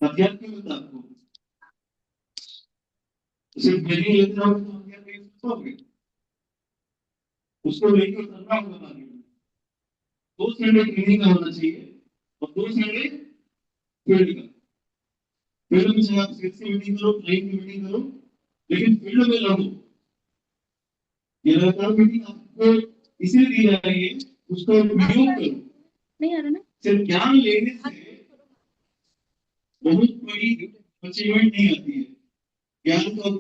हथियार क्यों मिलता आपको? सिर्फ ट्रेनिंग लेते रहो तो हथियार नहीं सीखोगे, उसको लेकर करना होगा आगे। 2 संडे ट्रेनिंग का होना चाहिए और 2 संडे फील्ड का। फील्ड में चाहे आप सेल्स की मीटिंग करो, क्लाइंट की मीटिंग करो, लेकिन फील्ड में लड़ो। ये लगातार मीटिंग आपको इसलिए दी जा रही है, उसका उपयोग करो। नहीं आ रहा ना, सिर्फ ज्ञान लेने से बहुत बड़ी अचीवमेंट नहीं आती है। ज्ञान का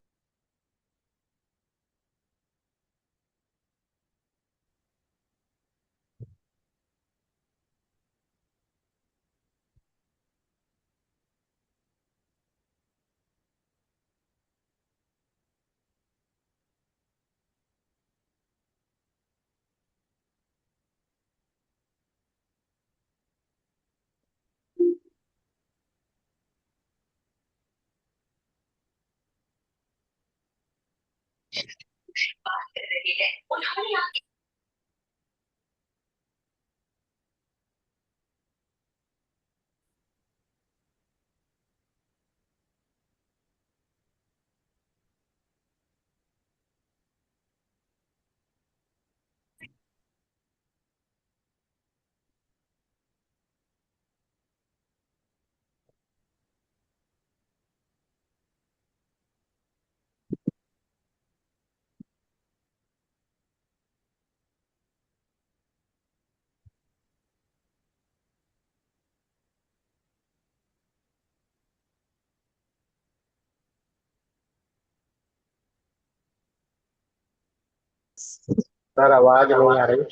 सर आवाज नहीं आ रही।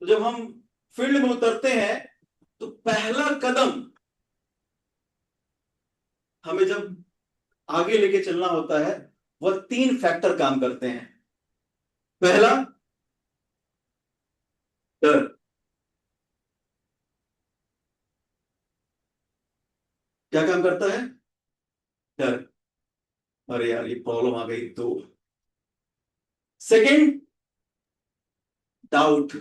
तो जब हम फील्ड में उतरते हैं तो पहला कदम हमें जब आगे लेके चलना होता है, वह 3 फैक्टर काम करते हैं। पहला, डर। क्या काम करता है? डर। अरे यार, ये प्रॉब्लम आ गई तो। Second, doubt.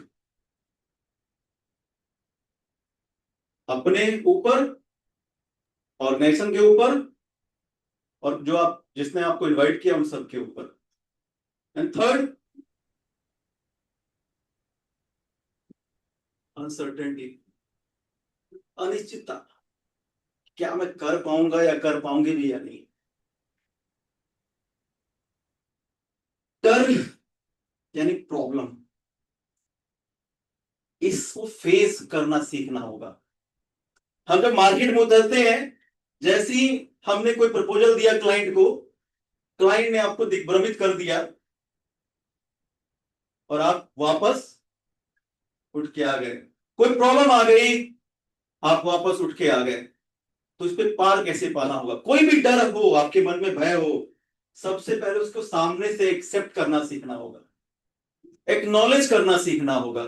अपने ऊपर, ऑर्गेनाइजेशन के ऊपर, और जो आप जिसने आपको इनवाइट किया उन सबके ऊपर। एंड थर्ड, अनसर्टेनिटी, अनिश्चितता। क्या मैं कर पाऊंगा या कर पाऊंगी भी या नहीं। डर यानी प्रॉब्लम, इसको फेस करना सीखना होगा। हम जब मार्केट में उतरते हैं, जैसे ही हमने कोई प्रपोजल दिया क्लाइंट को, क्लाइंट ने आपको दिग्भ्रमित कर दिया और आप वापस उठ के आ गए। कोई प्रॉब्लम आ गई, आप वापस उठ के आ गए। तो इस पे पार कैसे पाना होगा? कोई भी डर हो, आपके मन में भय हो, सबसे पहले उसको सामने से एक्सेप्ट करना सीखना होगा, एक्नॉलेज करना सीखना होगा।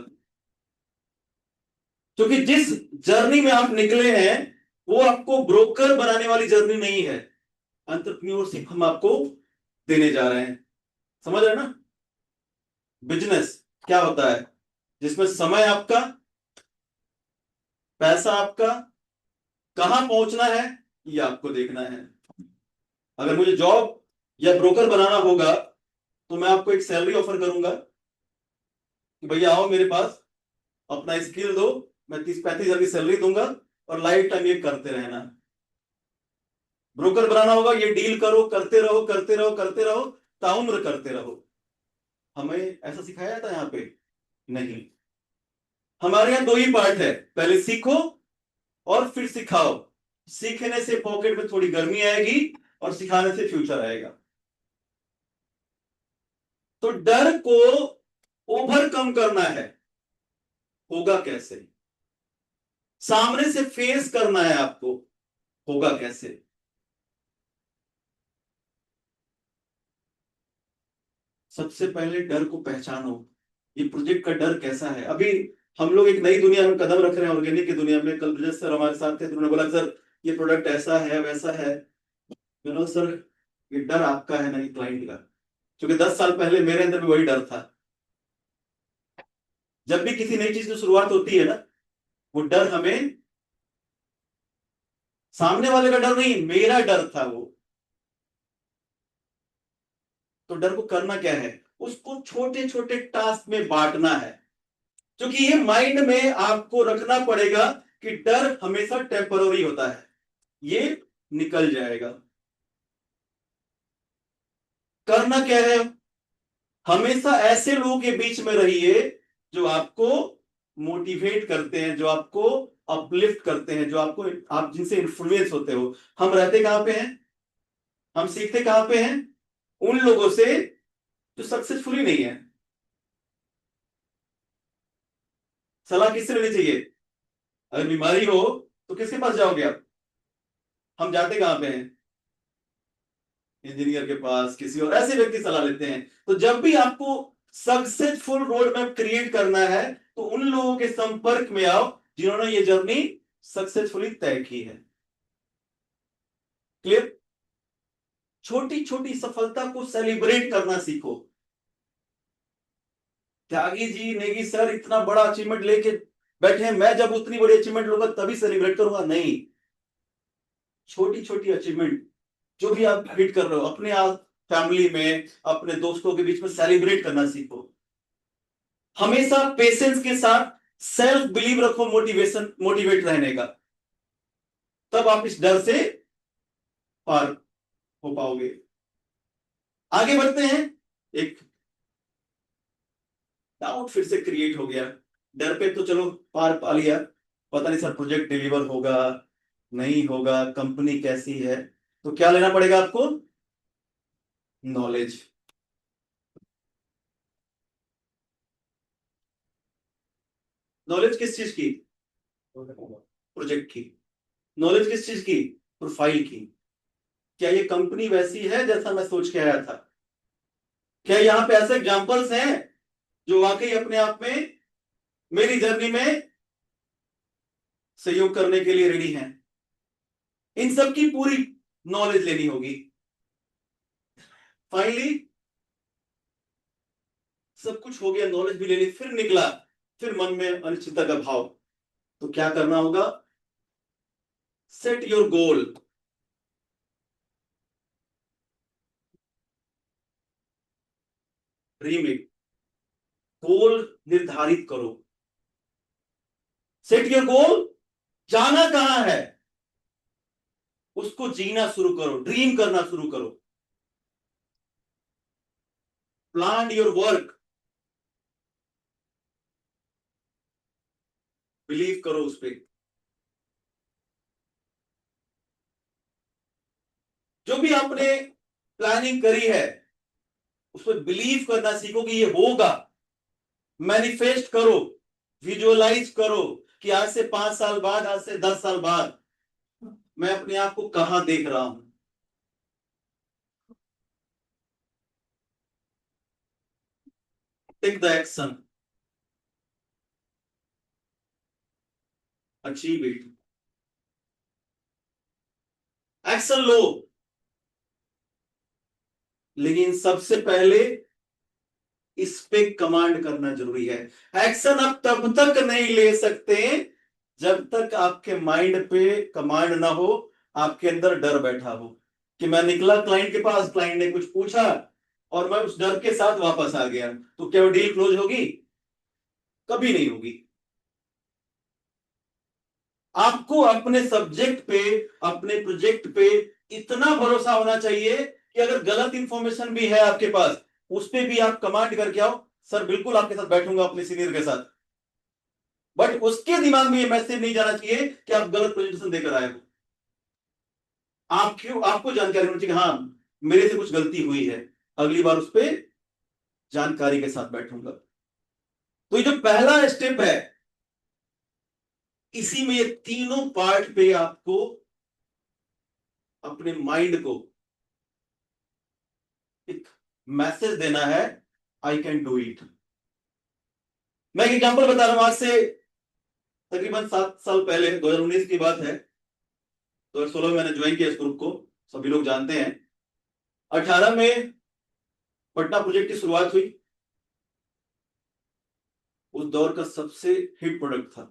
क्योंकि जिस जर्नी में आप निकले हैं, वो आपको ब्रोकर बनाने वाली जर्नी नहीं है। एंटरप्रेन्योरशिप हम आपको देने जा रहे हैं। समझ रहे हैं ना? बिजनेस क्या होता है? जिसमें समय आपका, पैसा आपका, कहां पहुंचना है ये आपको देखना है। अगर मुझे जॉब या ब्रोकर बनाना होगा तो मैं आपको एक सैलरी ऑफर करूंगा कि भैया आओ मेरे पास, अपना स्किल दो, मैं 30-35 हजार की सैलरी दूंगा और लाइफ टाइम ये करते रहना। ब्रोकर बनाना होगा, ये डील करो, करते रहो करते रहो करते रहो, ताउम्र करते रहो। हमें ऐसा सिखाया जाता है यहाँ पे? नहीं। हमारे यहाँ 2 ही पार्ट है, पहले सीखो और फिर सिखाओ। सीखने से पॉकेट में थोड़ी गर्मी आएगी और सिखाने से फ्यूचर आएगा। तो डर को ओवरकम करना है, होगा कैसे? सामने से फेस करना है आपको, होगा कैसे? सबसे पहले डर को पहचानो। ये प्रोजेक्ट का डर कैसा है। अभी हम लोग एक नई दुनिया में कदम रख रहे हैं, ऑर्गेनिक की दुनिया में। कल ब्रजेश सर हमारे साथ थे, तो उन्होंने बोला सर ये प्रोडक्ट ऐसा है वैसा है। मैंने बोला सर ये डर आपका है ना कि क्लाइंट का, क्योंकि 10 साल पहले मेरे अंदर भी वही डर था। जब भी किसी नई चीज की शुरुआत होती है ना, वो डर हमें, सामने वाले का डर नहीं, मेरा डर था वो। तो डर को करना क्या है, उसको छोटे छोटे टास्क में बांटना है। क्योंकि ये माइंड में आपको रखना पड़ेगा कि डर हमेशा टेम्पररी होता है, ये निकल जाएगा। करना क्या है, हमेशा ऐसे लोगों के बीच में रहिए जो आपको मोटिवेट करते हैं, जो आपको अपलिफ्ट करते हैं, जो आपको, आप जिनसे इन्फ्लुएंस होते हो। हम रहते कहां पे हैं, हम सीखते कहां पे हैं, उन लोगों से जो सक्सेसफुल ही नहीं है। सलाह किससे लेनी चाहिए, अगर बीमारी हो तो किसके पास जाओगे आप, हम जाते कहां पे हैं, इंजीनियर के पास, किसी और ऐसे व्यक्ति की सलाह लेते हैं। तो जब भी आपको सक्सेसफुल रोड मैप क्रिएट करना है, तो उन लोगों के संपर्क में आओ जिन्होंने ये जर्नी सक्सेसफुली तय की है। क्लियर। छोटी छोटी सफलता को सेलिब्रेट करना सीखो। त्यागी जी, नेगी सर इतना बड़ा अचीवमेंट लेके बैठे हैं, मैं जब उतनी बड़ी अचीवमेंट लूंगा तभी सेलिब्रेट करूंगा, नहीं। छोटी छोटी अचीवमेंट जो भी आप हिट कर रहे हो, अपने आप फैमिली में, अपने दोस्तों के बीच में सेलिब्रेट करना सीखो। हमेशा पेशेंस के साथ सेल्फ बिलीव रखो, मोटिवेट रहने का, तब आप इस डर से पार हो पाओगे। आगे बढ़ते हैं। एक डाउट फिर से क्रिएट हो गया, डर पे तो चलो पार पा लिया, पता नहीं सर प्रोजेक्ट डिलीवर होगा नहीं होगा, कंपनी कैसी है, तो क्या लेना पड़ेगा आपको, नॉलेज। नॉलेज किस चीज की, प्रोजेक्ट की। नॉलेज किस चीज की, प्रोफाइल की। क्या ये कंपनी वैसी है जैसा मैं सोच के आया था, क्या यहाँ पे ऐसे एग्जांपल्स हैं जो वाकई अपने आप में मेरी जर्नी में सहयोग करने के लिए रेडी हैं। इन सब की पूरी नॉलेज लेनी होगी। फाइनली सब कुछ हो गया, नॉलेज भी ले ली, फिर निकला, फिर मन में अनिश्चितता का भाव। तो क्या करना होगा, set your goal. Dream it, goal निर्धारित करो। सेट योर गोल, जाना कहां है उसको जीना शुरू करो, ड्रीम करना शुरू करो। प्लान योर वर्क, बिलीव करो उस पर। जो भी आपने प्लानिंग करी है उस पर बिलीव करना सीखो कि ये होगा। मैनिफेस्ट करो, विजुअलाइज करो कि आज से 5 साल बाद, आज से 10 साल बाद मैं अपने आप को कहां देख रहा हूं। Take the action, achieve it. Action लो, लेकिन सबसे पहले इस पे कमांड करना जरूरी है। एक्शन आप तब तक नहीं ले सकते जब तक आपके माइंड पे कमांड ना हो, आपके अंदर डर बैठा हो कि मैं निकला क्लाइंट के पास, क्लाइंट ने कुछ पूछा और मैं उस डर के साथ वापस आ गया, तो क्या वो डील क्लोज होगी, कभी नहीं होगी। आपको अपने सब्जेक्ट पे, अपने प्रोजेक्ट पे इतना भरोसा होना चाहिए कि अगर गलत इंफॉर्मेशन भी है आपके पास, उस पे भी आप कमांड करके आओ, सर बिल्कुल आपके साथ बैठूंगा अपने सीनियर के साथ। बट उसके दिमाग में ये मैसेज नहीं जाना चाहिए कि आप गलत प्रेजेंटेशन देकर आए हो। आप क्यों, आपको जानकारी होनी चाहिए, हाँ मेरे से कुछ गलती हुई है, अगली बार उस पर जानकारी के साथ बैठूंगा। तो ये जो पहला स्टेप है, इसी में ये तीनों पार्ट पे आपको अपने माइंड को एक मैसेज देना है, आई कैन डू इट। मैं एक एग्जांपल बता रहा हूं। आज से तकरीबन 7 साल पहले, 2019 की बात है, 2016 में मैंने ज्वाइन किया इस ग्रुप को, सभी लोग जानते हैं। 18 में पटना प्रोजेक्ट की शुरुआत हुई। उस दौर का सबसे हिट प्रोडक्ट था।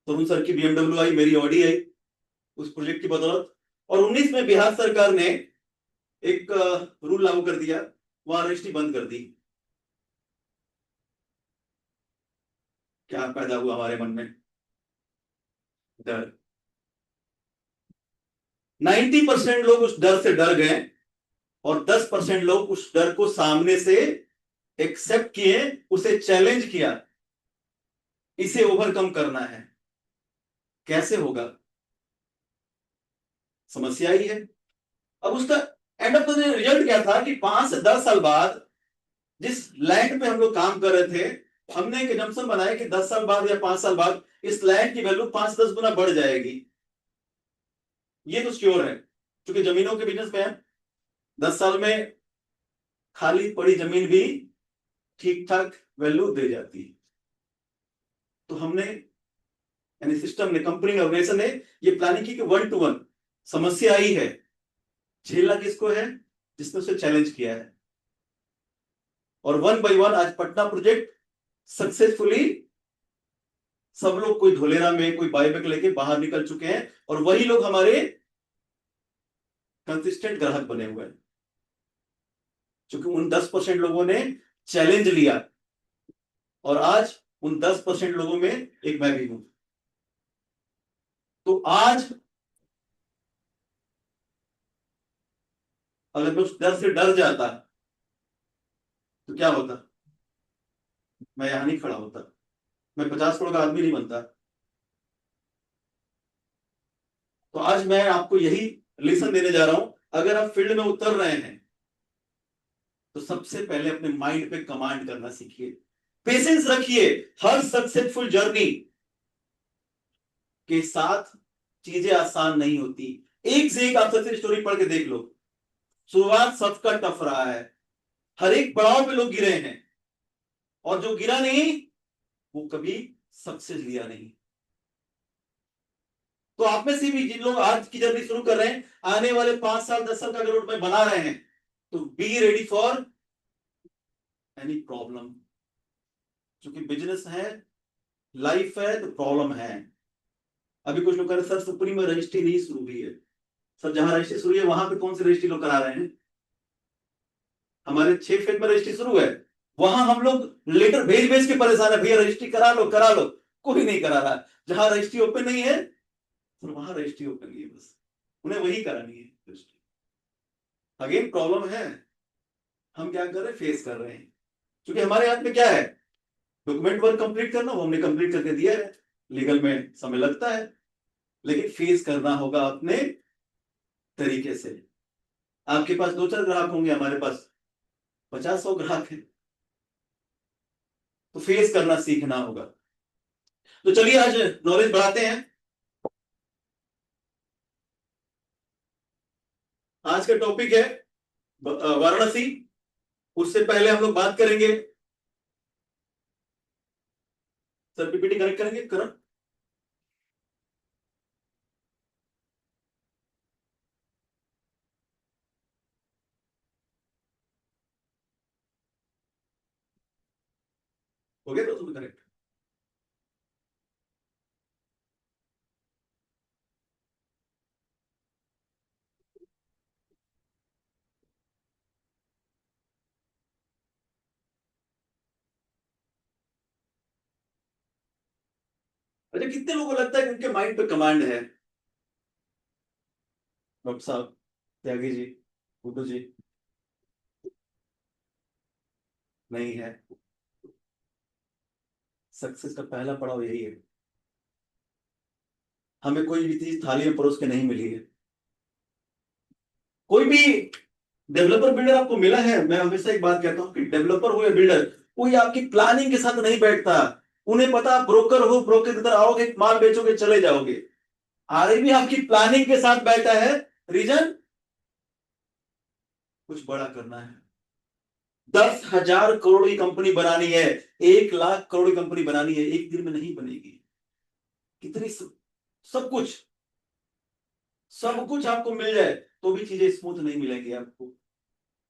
तरुण सर की BMW आई, मेरी ऑडी आई उस प्रोजेक्ट की बदौलत। और 19 में बिहार सरकार ने एक रूल लागू कर दिया, वहां रजिस्ट्री बंद कर दी। क्या पैदा हुआ हमारे मन में? डर। 90% लोग उस डर से डर गए और 10% लोग उस डर को सामने से एक्सेप्ट किए, उसे चैलेंज किया। इसे ओवरकम करना है। कैसे होगा? समस्या ही है। अब उसका एंड ऑफ द रिजल्ट क्या था कि 5 से 10 साल बाद जिस लैंड पे हम लोग काम कर रहे थे, हमने एक एजम्पशन बनाया कि 10 साल बाद या 5 साल बाद इस लैंड की वैल्यू 5 से 10 गुना बढ़ जाएगी। ये तो श्योर है, क्योंकि जमीनों के बिजनेस में है। 10 साल में खाली पड़ी जमीन भी ठीक ठाक वैल्यू दे जाती है। तो हमने, यानी सिस्टम ने, कंपनी ऑर्गेनाइजेशन ने ये प्लानिंग की कि 1 to 1 समस्या आई है, झेलना किसको है? जिसने उसे चैलेंज किया है। और 1 by 1 आज पटना प्रोजेक्ट सक्सेसफुली सब लोग, कोई धोलेरा में, कोई बाईबैक लेके बाहर निकल चुके हैं, और वही लोग हमारे कंसिस्टेंट ग्राहक बने हुए हैं, क्योंकि उन 10% लोगों ने चैलेंज लिया। और आज उन 10% लोगों में एक मैं भी हूं। तो आज अगर मैं उस डर से डर जाता तो क्या होता? मैं यहां नहीं खड़ा होता, मैं 50 करोड़ का आदमी नहीं बनता। तो आज मैं आपको यही लेसन देने जा रहा हूं। अगर आप फील्ड में उतर रहे हैं तो सबसे पहले अपने माइंड पे कमांड करना सीखिए, पेशेंस रखिए। हर सक्सेसफुल जर्नी के साथ चीजें आसान नहीं होती। एक से एक आप सक्सेस स्टोरी पढ़ के देख लो, शुरुआत सबका टफ रहा है। हर एक पड़ाव पे लोग गिरे हैं, और जो गिरा नहीं वो कभी सक्सेस लिया नहीं। तो आप में से भी जिन लोग आज की जर्नी शुरू कर रहे हैं, आने वाले 5 साल 10 साल का रोड मैप बना रहे हैं, तो be ready for any problem. क्योंकि बिजनेस है, लाइफ है, तो प्रॉब्लम है। अभी कुछ लोग कह रहे सर सुप्रीम में रजिस्ट्री नहीं शुरू हुई है। सर जहां रजिस्ट्री शुरू है वहां पे कौन सी रजिस्ट्री लोग करा रहे हैं? हमारे 6 फेज में रजिस्ट्री शुरू है, वहां हम लोग लेटर भेज भेज के परेशान है, भैया रजिस्ट्री करा लो करा लो। कोई नहीं करा रहा। जहां रजिस्ट्री ओपन नहीं है तो वहां रजिस्ट्री ओपन नहीं है, बस उन्हें वही करानी है रजिस्ट्री। अगेन प्रॉब्लम है। हम क्या कर रहे हैं? फेस कर रहे हैं। क्योंकि हमारे हाथ में क्या है? डॉक्यूमेंट वर्क कंप्लीट करना, वो हमने कंप्लीट करके दिया है। लीगल में समय लगता है, लेकिन फेस करना होगा अपने तरीके से। आपके पास 2-4 ग्राहक होंगे, हमारे पास 50-100 ग्राहक हैं, तो फेस करना सीखना होगा। तो चलिए आज नॉलेज बढ़ाते हैं। आज का टॉपिक है वाराणसी। उससे पहले हम लोग बात करेंगे, सर पीपीटी कनेक्ट करेंगे करण। हो गया तो कनेक्ट। अच्छा, कितने लोगों को लगता है कि उनके माइंड पे कमांड है? डॉक्टर साहब, त्यागी जी, गुड्डू जी, नहीं है। सक्सेस का पहला पड़ाव यही है। हमें कोई भी चीज थाली में परोस के नहीं मिली है। कोई भी डेवलपर बिल्डर आपको मिला है? मैं हमेशा एक बात कहता हूं कि डेवलपर हो या बिल्डर, कोई आपकी प्लानिंग के साथ नहीं बैठता। उन्हें पता आप ब्रोकर हो, ब्रोकर की तरह आओगे, माल बेचोगे, चले जाओगे। आरएबी आपकी प्लानिंग के साथ बैठा है। रीजन? कुछ बड़ा करना है, 10,000 करोड़ की कंपनी बनानी है, 1 लाख करोड़ की कंपनी बनानी है, एक दिन में नहीं बनेगी। कितनी सब कुछ आपको मिल जाए तो भी चीजें स्मूथ नहीं मिलेंगी आपको,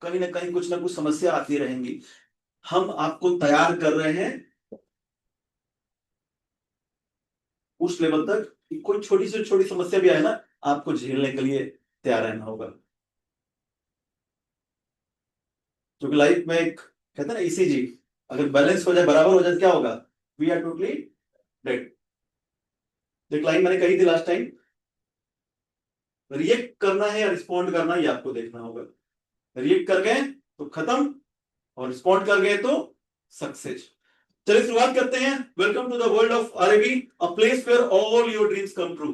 कहीं ना कहीं कुछ ना कुछ समस्या आती रहेंगी। हम आपको तैयार कर रहे हैं उस लेवल तक कि कोई छोटी से छोटी समस्या भी आए ना, आपको झेलने के लिए तैयार रहना होगा। क्योंकि लाइफ में एक कहते हैं ना ईसीजी, अगर बैलेंस हो जाए, बराबर हो जाए, क्या होगा? We are totally dead. एक लाइन मैंने कही थी लास्ट टाइम, रिएक्ट करना है या रिस्पॉन्ड करना, ये आपको देखना होगा। रिएक्ट कर गए तो खत्म, और रिस्पॉन्ड कर गए तो सक्सेस। चलिए शुरुआत करते हैं। Welcome to the world of RAB, a place where all your dreams come true.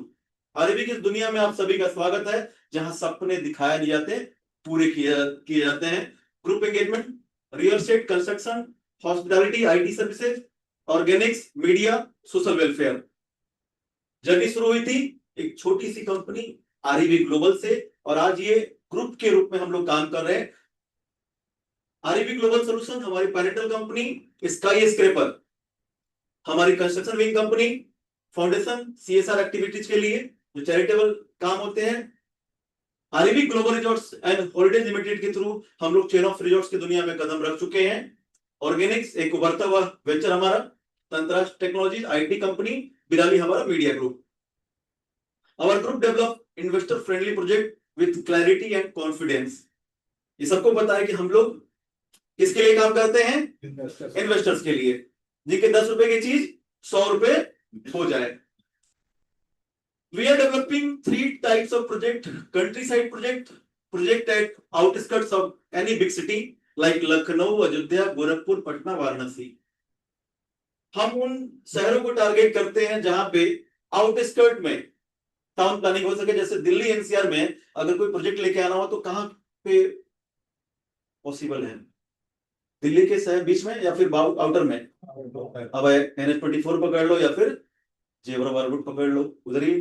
RAB की दुनिया में आप सभी का स्वागत है, जहां सपने दिखाए नहीं जाते, पूरे किए जाते हैं। Group engagement, real estate, construction, hospitality, IT services, Organics, media, social welfare. Journey शुरू हुई थी एक छोटी सी कंपनी आरईबी ग्लोबल से, और आज ये ग्रुप के रूप में हम लोग काम कर रहे हैं। आरईबी ग्लोबल सॉल्यूशन हमारी पैरेंटल कंपनी, स्काई स्क्रैपर हमारी construction wing company, foundation CSR activities के लिए जो चैरिटेबल काम होते हैं। REB global resorts and holidays limited के थ्रू हम लोग चेन ऑफ रिजॉर्ट्स की दुनिया में कदम रख चुके हैं। ऑर्गेनिक्स एक उभरता हुआ वेंचर हमारा, तंत्राश टेक्नोलॉजीज आईटी कंपनी, बिराली हमारा media group. Our group develop investor friendly project with clarity and confidence। ये सबको पता है कि हम लोग किसके लिए काम करते हैं? इन्वेस्टर्स के लिए, जिनके 10 रुपए की चीज 100 रुपए हो जाए। We are developing 3 types of project: countryside project, project at outskirts of any big city like Lucknow, Ayodhya, Gorakhpur, Patna, Varanasi. हम उन शहरों को टारगेट करते हैं जहां पे आउटस्कर्ट में टाउन प्लानिंग हो सके। जैसे दिल्ली एनसीआर में अगर कोई प्रोजेक्ट लेके आना हो तो कहां पे पॉसिबल है? दिल्ली के शहर बीच में या फिर आउटर में? अब NH24 पकड़ लो या फिर जेबरा वारवुड पकड़ लो, उधर ही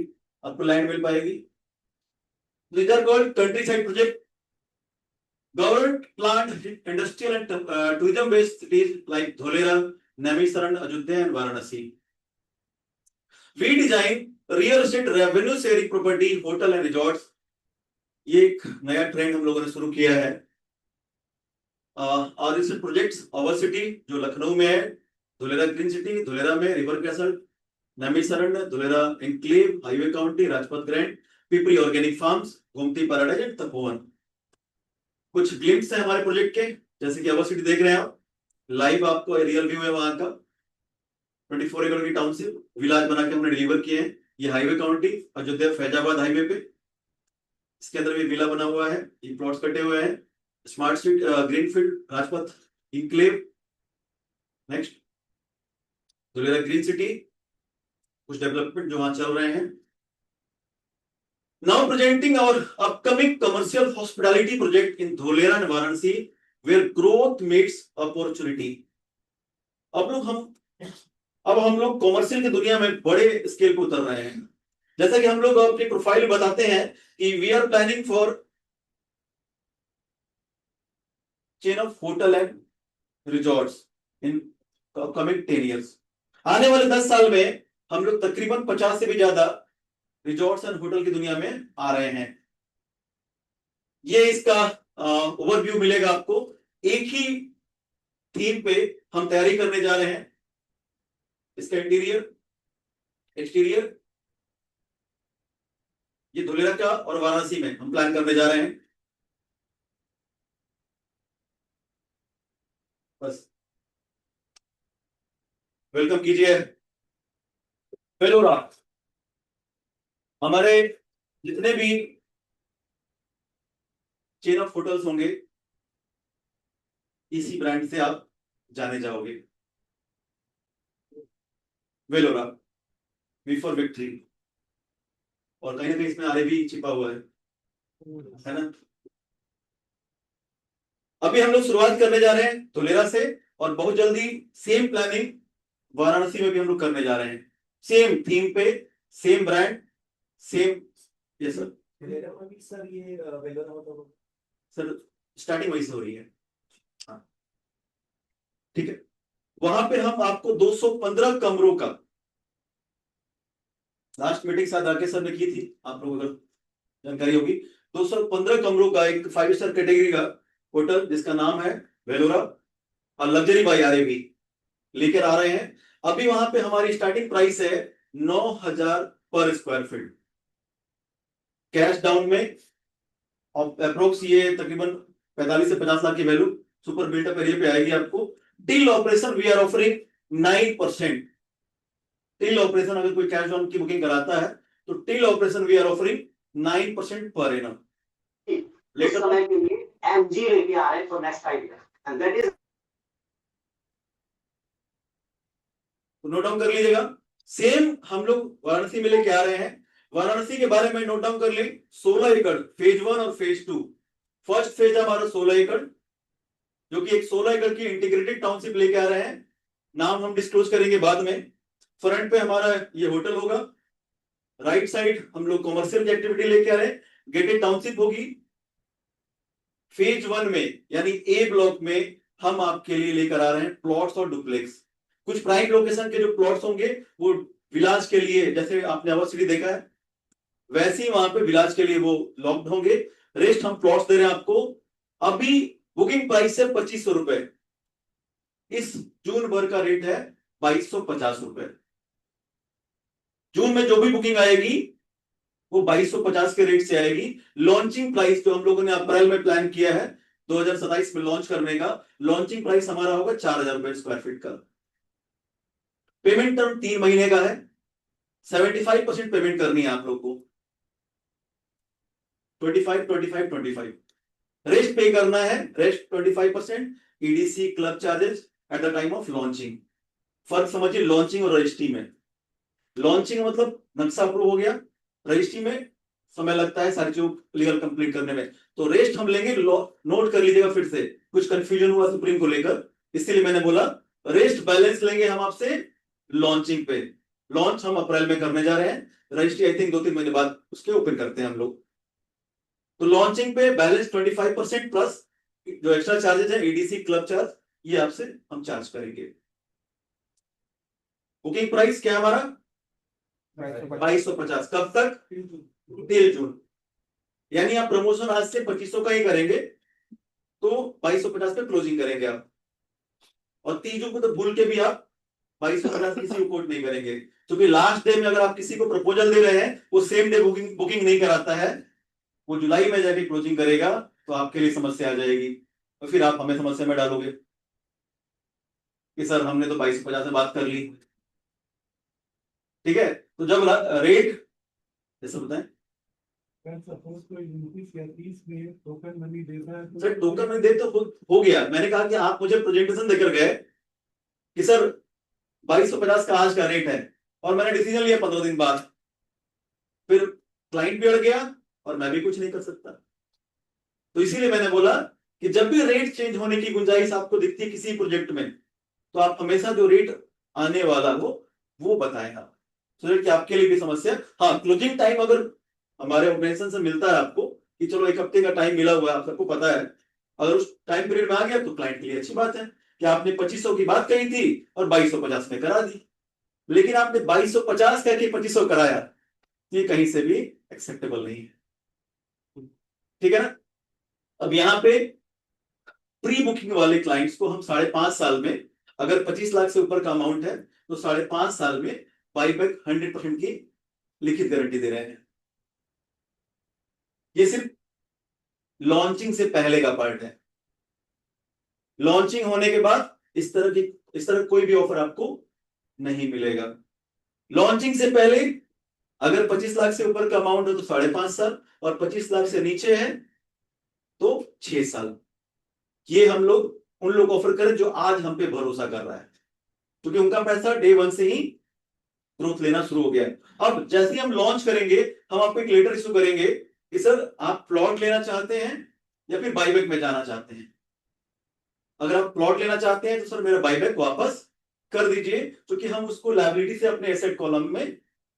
आपको लैंड मिल पाएगी। These are called countryside project. Government planned industrial and tourism based cities like Dholera, Naimisharan, Ayodhya and Varanasi. We design real estate revenue sharing property, hotel and resorts. ये एक नया ट्रेंड हम लोगों ने शुरू किया है। और इस प्रोजेक्ट्स अवर सिटी जो लखनऊ में है, धुलेरा ग्रीन सिटी, धुलेरा में river castle, Naimisharanya, Dholera enclave, highway county, Rajpath grand, Pipri organic farms, Gomti paradise and Tapovan. कुछ ग्लिम्स है हमारे प्रोजेक्ट के, जैसे कि अवर सिटी देख रहे हैं आप, लाइव आपको रियल व्यू है वहां का। 24 एकड़ की टाउनशिप विलाज बना के हमने डिलीवर किए हैं। ये highway county, Ayodhya Faizabad highway पे, इसके अंदर भी विला बना हुआ है, ये प्लॉट्स कटे हुए हैं। Smart Street, Greenfield, Rajpath Enclave. Next Dholera green city, कुछ डेवलपमेंट जो वहां चल रहे हैं। Now presenting our upcoming commercial hospitality project in Dholera and Varanasi, where growth meets opportunity. अब हम लोग कॉमर्शियल की दुनिया में बड़े स्केल पे उतर रहे हैं। जैसा कि हम लोग अपनी प्रोफाइल बताते हैं कि we are planning for chain of hotel and resorts in coming 10 years। आने वाले 10 साल में हम लोग तकरीबन 50 से भी ज्यादा रिजॉर्ट्स एंड होटल की दुनिया में आ रहे हैं। ये इसका ओवरव्यू मिलेगा आपको। एक ही थीम पे हम तैयारी करने जा रहे हैं। इसका इंटीरियर, एक्सटीरियर, ये धुलेरा का और वाराणसी में हम प्लान करने जा रहे हैं। बस वेलकम कीजिए। फेलोरा, हमारे जितने भी चेन ऑफ होटल्स होंगे, इसी ब्रांड से आप जाने जाओगे। वेलोरा, वी फॉर विक्ट्री, और कहीं ना कहीं इसमें आरएबी छिपा हुआ है ना। अभी हम लोग शुरुआत करने जा रहे हैं धुलेरा से, और बहुत जल्दी सेम प्लानिंग वाराणसी में भी हम लोग करने जा रहे हैं। सेम थीम पे, same brand, same. Yes sir. Sir starting वही से हो रही है। हाँ, ठीक है, वहां पे हम आपको 215 कमरों का, लास्ट मीटिंग शायद राकेश सर ने की थी, आप लोगों को जानकारी होगी, 215 कमरों का एक 5 स्टार कैटेगरी का होटल जिसका नाम है वेलोरा और लग्जरी बाय आरएबी लेकर आ रहे हैं। अभी वहां पे हमारी स्टार्टिंग प्राइस है 9,000 पर स्क्वायर फीट कैश डाउन में, और अप्रोक्स ये तकरीबन 45 से 50 लाख की वैल्यू सुपर बिल्टअप एरिया पे आएगी आपको। Till operation we are offering 9%। Till operation अगर कोई कैश डाउन की बुकिंग कराता है तो till operation we are offering 9% per annum. Letter समय के लिए एमजी लेके आ रहे हैं for next 5 years and that is, note down कर लीजिएगा। सेम हम लोग वाराणसी में लेके आ रहे हैं। वाराणसी के बारे में नोट डाउन कर ली, 16 एकड़ फेज 1 और फेज 2। फर्स्ट फेज हमारा 16 एकड़ जो कि एक 16 एकड़ की इंटीग्रेटेड टाउनशिप लेके आ रहे हैं, नाम हम डिस्क्लोज करेंगे बाद में। फ्रंट पे हमारा ये होटल होगा, राइट साइड हम लोग कॉमर्शियल की एक्टिविटी लेके आ रहे हैं, गेटेड टाउनशिप होगी। फेज 1 में यानी ए ब्लॉक में हम आपके लिए लेकर आ रहे हैं प्लॉट्स और डुप्लेक्स। कुछ प्राइम लोकेशन के जो प्लॉट्स होंगे वो विलास के लिए, जैसे आपने अवर सिटी देखा है वैसे ही वहां पे विलास के लिए वो लॉक्ड होंगे। रेस्ट हम प्लॉट्स दे रहे हैं आपको। अभी बुकिंग प्राइस है 2500 रुपए, इस जून भर का रेट है 2250 रुपए। जून में जो भी बुकिंग आएगी वो 2250 के रेट से आएगी। लॉन्चिंग प्राइस जो हम लोगों ने अप्रैल में प्लान किया है 2027 में लॉन्च करने का, लॉन्चिंग प्राइस हमारा होगा 4000 रुपए स्क्वायर फीट का। पेमेंट टर्म 3 महीने का है, 75% पेमेंट करनी है आप लोग को, 25 रेस्ट पे करना है। Rest 25% EDC club charges at the time of launching. फर्क समझिए लॉन्चिंग और रजिस्ट्री में। लॉन्चिंग मतलब नक्शा अप्रूव हो गया, रजिस्ट्री में समय लगता है सारी चीज लीगल कंप्लीट करने में। तो रेस्ट हम लेंगे, नोट कर लीजिएगा फिर से, कुछ कंफ्यूजन हुआ सुप्रीम को लेकर, इसीलिए मैंने बोला रेस्ट बैलेंस लेंगे हम आपसे लॉन्चिंग पे। लॉन्च हम अप्रैल में करने जा रहे हैं, रजिस्ट्री आई थिंक 2-3 महीने बाद उसके ओपन करते हैं हम लोग। तो लॉन्चिंग पे बैलेंस 25% प्लस जो एक्स्ट्रा चार्जेस है ईडीसी क्लब चार्ज, ये आपसे हम चार्ज करेंगे। बुकिंग प्राइस क्या हमारा 2250। कब तक? Till June. यानी आप प्रमोशन आज से 2500 का ही करेंगे तो 2250 पे क्लोजिंग करेंगे आप, और 30 जून को तो भूल के भी आप 2250 किसी को कोट नहीं करेंगे, क्योंकि लास्ट डे में अगर आप किसी को प्रपोजल दे रहे हैं वो सेम डे बुकिंग नहीं कराता है, वो जुलाई में जाके क्लोजिंग करेगा, तो आपके लिए समस्या आ जाएगी और फिर आप हमें समस्या में डालोगे कि सर हमने तो 2250 से बात कर ली। ठीक है, तो जब रेट जैसे बताएं सपोज कोई 29 या 30 में टोकन मनी देता है तो सर, टोकन में दे तो हो गया। मैंने कहा कि आप मुझे प्रेजेंटेशन देकर गए कि सर 2250 का आज का रेट है, और मैंने डिसीजन लिया 15 दिन बाद, फिर क्लाइंट भी अड़ गया और मैं भी कुछ नहीं कर सकता। तो इसीलिए मैंने बोला कि जब भी रेट चेंज होने की गुंजाइश आपको दिखती है किसी प्रोजेक्ट में, तो आप हमेशा जो रेट आने वाला हो वो बताएं आप, तो कि आपके लिए भी समस्या। हाँ, क्लोजिंग टाइम अगर हमारे ऑर्गेनाइजेशन से मिलता है आपको कि चलो 1 हफ्ते का टाइम मिला हुआ है, आप सबको पता है, अगर उस टाइम पीरियड में आ गया तो क्लाइंट के लिए अच्छी बात है कि आपने 2500 की बात कही थी और 2250 में करा दी। लेकिन आपने 2250 कह के 2500 कराया, ये कहीं से भी एक्सेप्टेबल नहीं है। ठीक है ना। अब यहां पे प्री बुकिंग वाले क्लाइंट्स को हम 5.5 साल में, अगर 25 लाख से ऊपर का अमाउंट है तो 5.5 साल में बाईबैक 100% की लिखित गारंटी दे रहे हैं। ये सिर्फ लॉन्चिंग से पहले का पार्ट है। लॉन्चिंग होने के बाद इस तरह कोई भी ऑफर आपको नहीं मिलेगा। लॉन्चिंग से पहले अगर 25 लाख से ऊपर का अमाउंट है तो 5.5 साल, और 25 लाख से नीचे है तो 6 साल। ये हम लोग उन लोग ऑफर करें जो आज हम पे भरोसा कर रहा है, क्योंकि उनका पैसा डे 1 से ही ग्रोथ लेना शुरू हो गया है। अब जैसे ही हम लॉन्च करेंगे हम आपको एक लेटर इशू करेंगे कि सर आप प्लॉट लेना चाहते हैं या फिर बाईबैक में जाना चाहते हैं। अगर आप प्लॉट लेना चाहते हैं तो सर मेरा बाईबैक वापस कर दीजिए, क्योंकि हम उसको लायबिलिटी से अपने एसेट कॉलम में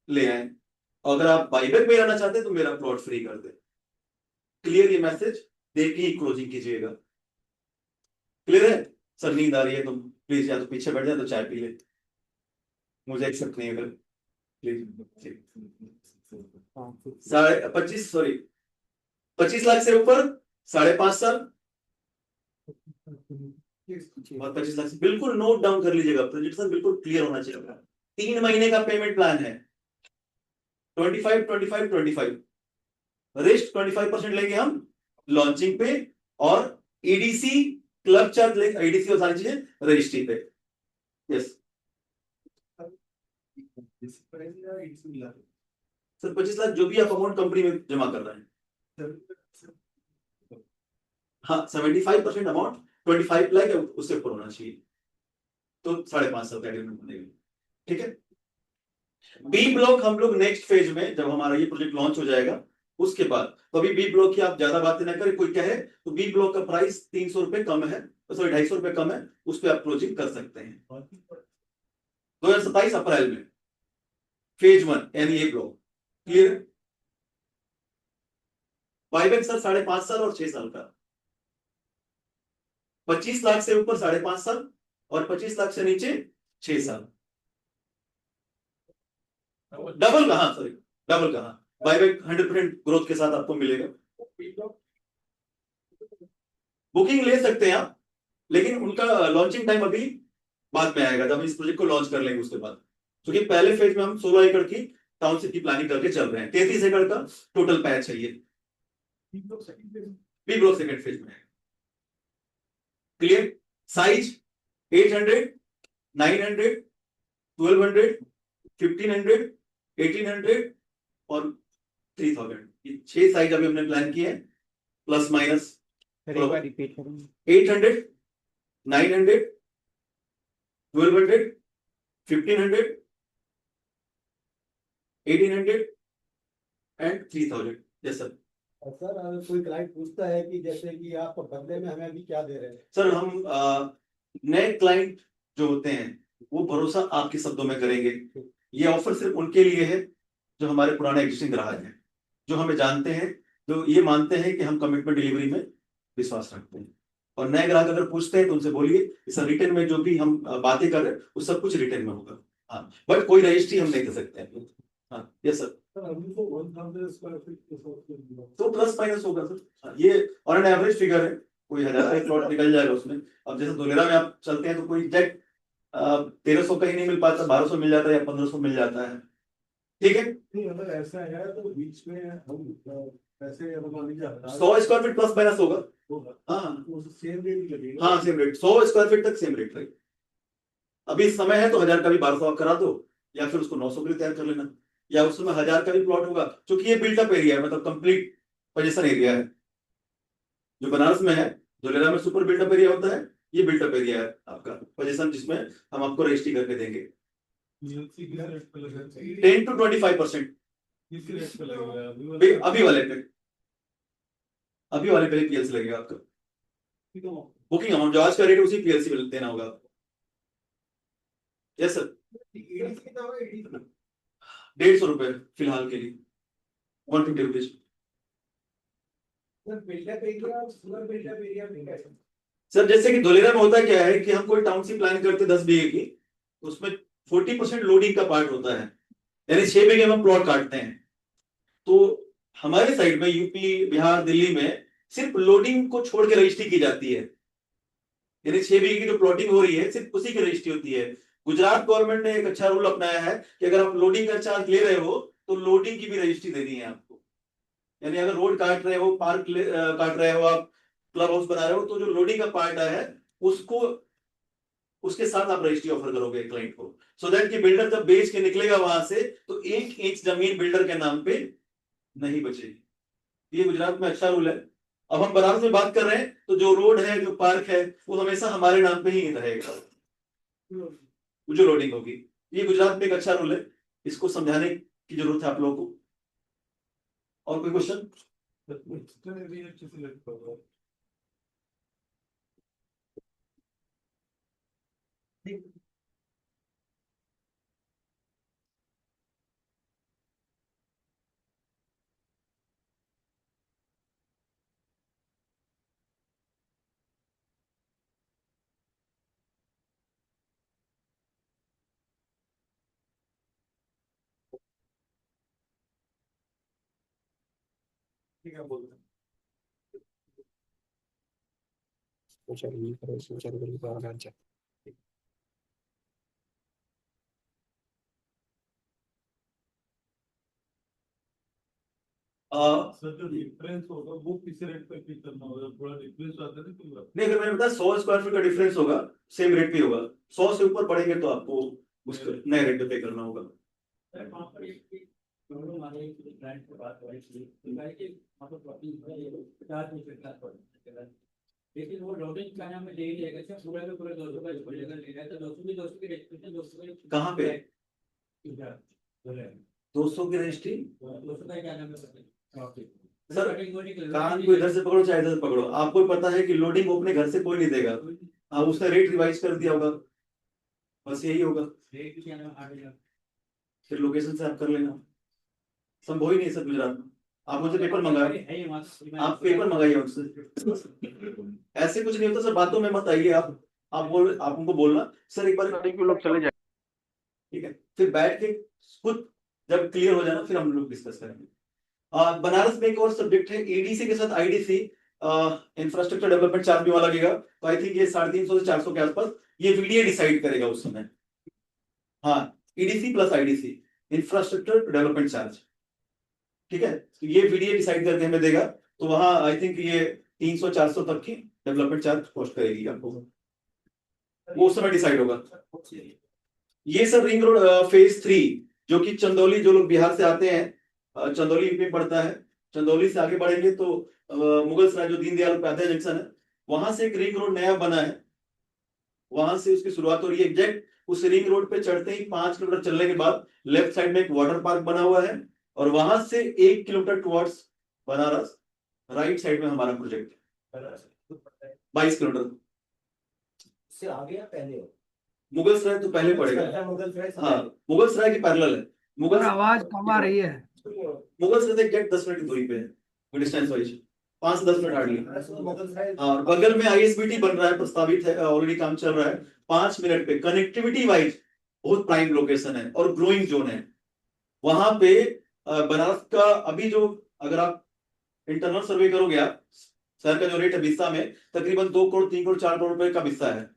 ले आए। अगर आप बाईबैक में रहना चाहते हैं तो मेरा प्लॉट फ्री कर दे। क्लियर ये मैसेज देके ही क्लोजिंग कीजिएगा। क्लियर है सर? नींद आ रही है तो प्लीज या तो पीछे बैठ जाए तो चाय पी ले, मुझे एक्सेप्ट नहीं है फिर प्लीज। 25 सॉरी 25 लाख से ऊपर 5.5 साल और 25 लाख से बिल्कुल नोट डाउन कर लीजिएगा, प्रोजेक्शन बिल्कुल क्लियर होना चाहिए। 3 महीने का पेमेंट प्लान है 25 25 25, रेस्ट 25% लेंगे हम लॉन्चिंग पे और ईडीसी क्लब चार्ज लेंगे, ईडीसी और सारी चीजें रजिस्ट्री पे। यस सर 25 लाख जो भी आप अमाउंट कंपनी में जमा कर रहे हैं, हाँ 75% अमाउंट 25 लाख उससे ऊपर होना चाहिए, तो 5.5 साल का एग्रीमेंट बनेगा। ठीक है, बी ब्लॉक हम लोग नेक्स्ट फेज में जब हमारा ये प्रोजेक्ट लॉन्च हो जाएगा उसके बाद, तो अभी बी ब्लॉक की आप ज्यादा बातें ना करें, कोई कहे तो बी ब्लॉक का प्राइस 300 रुपए कम है, सॉरी 250 रुपए कम है, उस पर आप क्लोजिंग कर सकते हैं 2027 अप्रैल में फेज 1 यानी ये ब्लॉक। क्लियर? बायबैक सर 5.5 साल और 6 साल का, 25 लाख से ऊपर 5.5 साल और 25 लाख से नीचे 6 साल। डबल कहां, सॉरी डबल कहां, बायबैक 100% ग्रोथ के साथ आपको मिलेगा। बुकिंग ले सकते हैं आप, लेकिन उनका लॉन्चिंग टाइम अभी बाद में आएगा जब इस प्रोजेक्ट को लॉन्च कर लेंगे उसके बाद, क्योंकि पहले फेज में हम 16 एकड़ की टाउनशिप की प्लानिंग करके चल रहे हैं, 33 एकड़ का टोटल पैच है ये, बी ब्लॉक सेकंड फेज में है। क्लियर? साइज 800 900 1200 1500 1800 और 3000, ये 6 साइज अभी हमने प्लान किए हैं, plus minus repeat 800 900 1200 1500 1800 and 3000। Yes sir. Sir अगर कोई क्लाइंट पूछता है कि जैसे कि आप बदले में हमें अभी क्या दे रहे हैं, सर हम नए क्लाइंट जो होते हैं वो भरोसा आपके शब्दों में करेंगे, ये ऑफर सिर्फ उनके लिए है जो हमारे पुराने एग्जिस्टिंग ग्राहक हैं, जो हमें जानते हैं, जो ये मानते हैं कि हम कमिटमेंट डिलीवरी में विश्वास रखते हैं। और नए ग्राहक अगर पूछते हैं तो उनसे बोलिए सर रिटर्न में जो भी हम बातें कर रहे हैं वो सब कुछ रिटर्न में होगा, हाँ, बट कोई रजिस्ट्री हम नहीं कर सकते हैं। हाँ यस सर, अभी तो 1000 स्क्वायर फीट तो प्लस माइनस होगा सर। हाँ, ये और एन एवरेज फिगर है, कोई 1000 का प्लॉट निकल जाएगा उसमें। अब जैसे धोलेरा में आप चलते हैं तो कोई एग्जैक्ट 1300 कहीं नहीं मिल पाता, 1200 मिल जाता है या 1500 मिल जाता है। ठीक है, नहीं, अगर ऐसा है तो बीच में हम पैसे मान लीजिए 100 स्क्वायर फीट प्लस माइनस होगा। होगा हाँ तो सेम रेट ही लगेगा। हाँ सेम रेट, 100 स्क्वायर फीट तक सेम रेट रहेगा। अभी इस समय है तो 1000 का भी 1200 आप करा दो, या फिर उसको 900 के लिए तैयार कर लेना, या उस समय 1000 का भी प्लॉट होगा, क्योंकि ये बिल्टअप एरिया है, मतलब कंप्लीट पोजीशन एरिया है। जो बनारस में है, धोलेरा में सुपर बिल्टअप एरिया होता है, ये बिल्टअप एरिया है आपका पोजीशन, जिसमें हम आपको रजिस्ट्री करके देंगे। पीएलसी किस रेट पे लगेगा? 10 to 25%। किस रेट पे लगेगा? अभी वाले पे, अभी वाले पे पीएलसी लगेगा आपका, बुकिंग अमाउंट जो आज का रेट है उसी पीएलसी में देना होगा आपको। यस सर, एडीसी कितना होगा? एडीसी 150 रुपए फिलहाल के लिए, 150 रुपीज। सर बिल्डअप एरिया, पूरा बिल्डअप एरिया में कैसे? सर जैसे कि धोलेरा में होता क्या है कि हम कोई टाउनशिप प्लान करते 10 बीघे की, तो उसमें 40% लोडिंग का पार्ट होता है, यानी 6 बीघे में हम प्लॉट काटते हैं। तो हमारे साइड में यूपी बिहार दिल्ली में सिर्फ लोडिंग को छोड़ के रजिस्ट्री की जाती है, यानी 6 बीघे की जो प्लॉटिंग हो रही है सिर्फ उसी की रजिस्ट्री होती है। गुजरात गवर्नमेंट ने एक अच्छा रूल अपनाया है कि अगर आप लोडिंग का चार्ज ले रहे हो तो लोडिंग की भी रजिस्ट्री देनी है आपको, यानी अगर रोड काट रहे हो, पार्क काट रहे हो, आप क्लब हाउस बना रहे हो, तो जो लोडिंग का पार्ट है उसको उसके साथ आप रजिस्ट्री ऑफर करोगे क्लाइंट को, सो दैट कि बिल्डर जब बेच के निकलेगा वहां से तो 1 इंच जमीन बिल्डर के नाम पे नहीं बचेगी। ये गुजरात में अच्छा रूल है। अब हम बनारस में बात कर रहे हैं तो जो रोड है, जो पार्क है, वो हमेशा हमारे नाम पे ही रहेगा, वो जो लोडिंग होगी। ये गुजरात में एक अच्छा रूल है, इसको समझाने की जरूरत है आप लोगों को। और कोई क्वेश्चन? एक्स्ट्रा एरिया अच्छे से लगता होगा। ठीक है बोलते हैं। चलिए करो सोचा करो बाहर आ जा सर जो डिफरेंस होगा वो किस रेट पे पे करना होगा, थोड़ा डिफरेंस आता है ना तो नहीं, अगर मैंने बताया 100 स्क्वायर फीट का डिफरेंस होगा, सेम रेट पे होगा। 100 से ऊपर पड़ेंगे तो आपको उसको नए रेट पे पे करना होगा। वहाँ पर एक दोनों हमारे क्लाइंट से बात हो रही थी कि भाई कि मतलब प्रॉपर्टी है ये 50 में कितना पड़ेगा, लेकिन वो लोडिंग का नाम ले लेगा क्या पूरा का पूरा 200 का पड़ेगा, लेगा तो 200 की 200 की रेजिस्ट्रेशन 200 का कहाँ पे? 200 की रजिस्ट्री 200 का क्या नाम है सर, कान को इधर से पकड़ो चाहे इधर से पकड़ो, आपको पता है कि लोडिंग वो अपने घर से कोई नहीं देगा। आप उसने रेट रिवाइज कर दिया होगा, बस यही होगा। रेट क्या नाम 8000 फिर लोकेशन से आप कर लेना, संभव ही नहीं है सर गुजरात में। आप मुझे पेपर मंगाए, आप पेपर मंगाइए उनसे। ऐसे कुछ नहीं होता सर, बातों में मत आइए आप उनको बोलना सर एक बार लोग चले जाए ठीक है, फिर बैठ के खुद जब क्लियर हो जाना फिर हम लोग डिस्कस करेंगे। बनारस में एक और सब्जेक्ट है ईडीसी के साथ आईडीसी, इंफ्रास्ट्रक्चर डेवलपमेंट चार्ज भी वहां लगेगा, तो आई थिंक ये 350 से 400 के आसपास ये वीडीए डिसाइड करेगा उस समय। हाँ, EDC plus IDC, infrastructure development charge, ठीक है, तो ये वीडीए डिसाइड करके हमें देगा, तो वहां आई थिंक ये 300-400 तक की डेवलपमेंट चार्ज कॉस्ट करेगी आपको, वो उस समय डिसाइड होगा। ये सब रिंग रोड फेज 3 जो कि चंदौली, जो लोग बिहार से आते हैं, चंदौली यूपी में पड़ता है, चंदौली से आगे बढ़ेंगे तो मुगल सराय जो दीनदयाल उपाध्याय जंक्शन है, वहां से एक रिंग रोड नया बना है, वहां से उसकी शुरुआत हो रही है। एग्जैक्ट उस रिंग रोड पे चढ़ते ही 5 किलोमीटर चलने के बाद लेफ्ट साइड में एक वाटर पार्क बना हुआ है, और वहां से 1 kilometre towards Banaras right side में हमारा प्रोजेक्ट 22 किलोमीटर। से आगे या पहले हो मुगल सराय तो पहले पड़ेगा, मुगल सराय हाँ मुगल सराय की पैरेलल है। मुगल आवाज कम आ रही है। मुगल सराय से एग्जैक्ट 10 मिनट की दूरी पे है, डिस्टेंस वाइज 5 से 10 मिनट हार्डली। मुगल सराय और बगल में आईएसबीटी बन रहा है, प्रस्तावित है, ऑलरेडी काम चल रहा है। 5 मिनट पे कनेक्टिविटी वाइज बहुत प्राइम लोकेशन है और ग्रोइंग जोन है वहां पे। बनारस का अभी जो, अगर आप इंटरनल सर्वे करोगे आप, शहर का जो रेट है बिस्सा में तकरीबन 2 करोड़ 3 करोड़ 4 करोड़ रुपए का बिस्सा है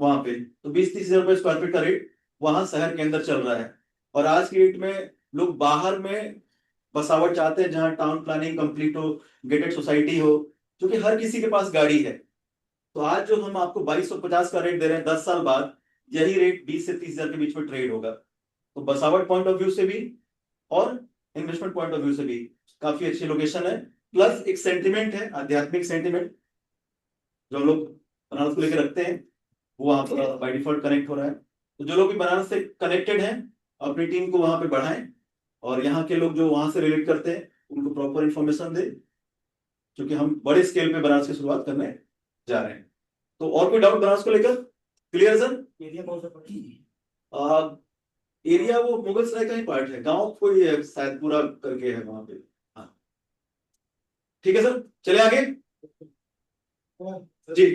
वहां पे, तो 20-30 हजार रुपए स्क्वायर फीट का रेट वहां शहर के अंदर चल रहा है। और आज की डेट में लोग बाहर में बसावट चाहते हैं जहां टाउन प्लानिंग कंप्लीट हो, गेटेड सोसाइटी हो, क्योंकि हर किसी के पास गाड़ी है। तो आज जो हम आपको 2250 का रेट दे रहे हैं, 10 साल बाद यही रेट 20 से 30 हजार के बीच में ट्रेड होगा। तो बसावट पॉइंट ऑफ व्यू से भी और इन्वेस्टमेंट पॉइंट ऑफ व्यू से भी काफी अच्छी लोकेशन है। प्लस एक सेंटिमेंट है, आध्यात्मिक सेंटिमेंट जो हम लोग बनारस को लेकर रखते हैं, वो वहां पर बाय डिफॉल्ट कनेक्ट हो रहा है। तो जो लोग भी बनारस से कनेक्टेड हैं अपनी टीम को वहां पे बढ़ाएं, और यहाँ के लोग जो वहां से रिलेट करते हैं उनको प्रॉपर इंफॉर्मेशन दें, क्योंकि हम बड़े स्केल पे बनारस की शुरुआत करने जा रहे हैं। तो और कोई डाउट बनारस को लेकर? Clear sir? एरिया कौन सा पड़ता है? एरिया वो मुगल सराय का ही पार्ट है, गांव कोई है शायद पूरा करके है वहां पे। हाँ ठीक है सर, चले आगे जी।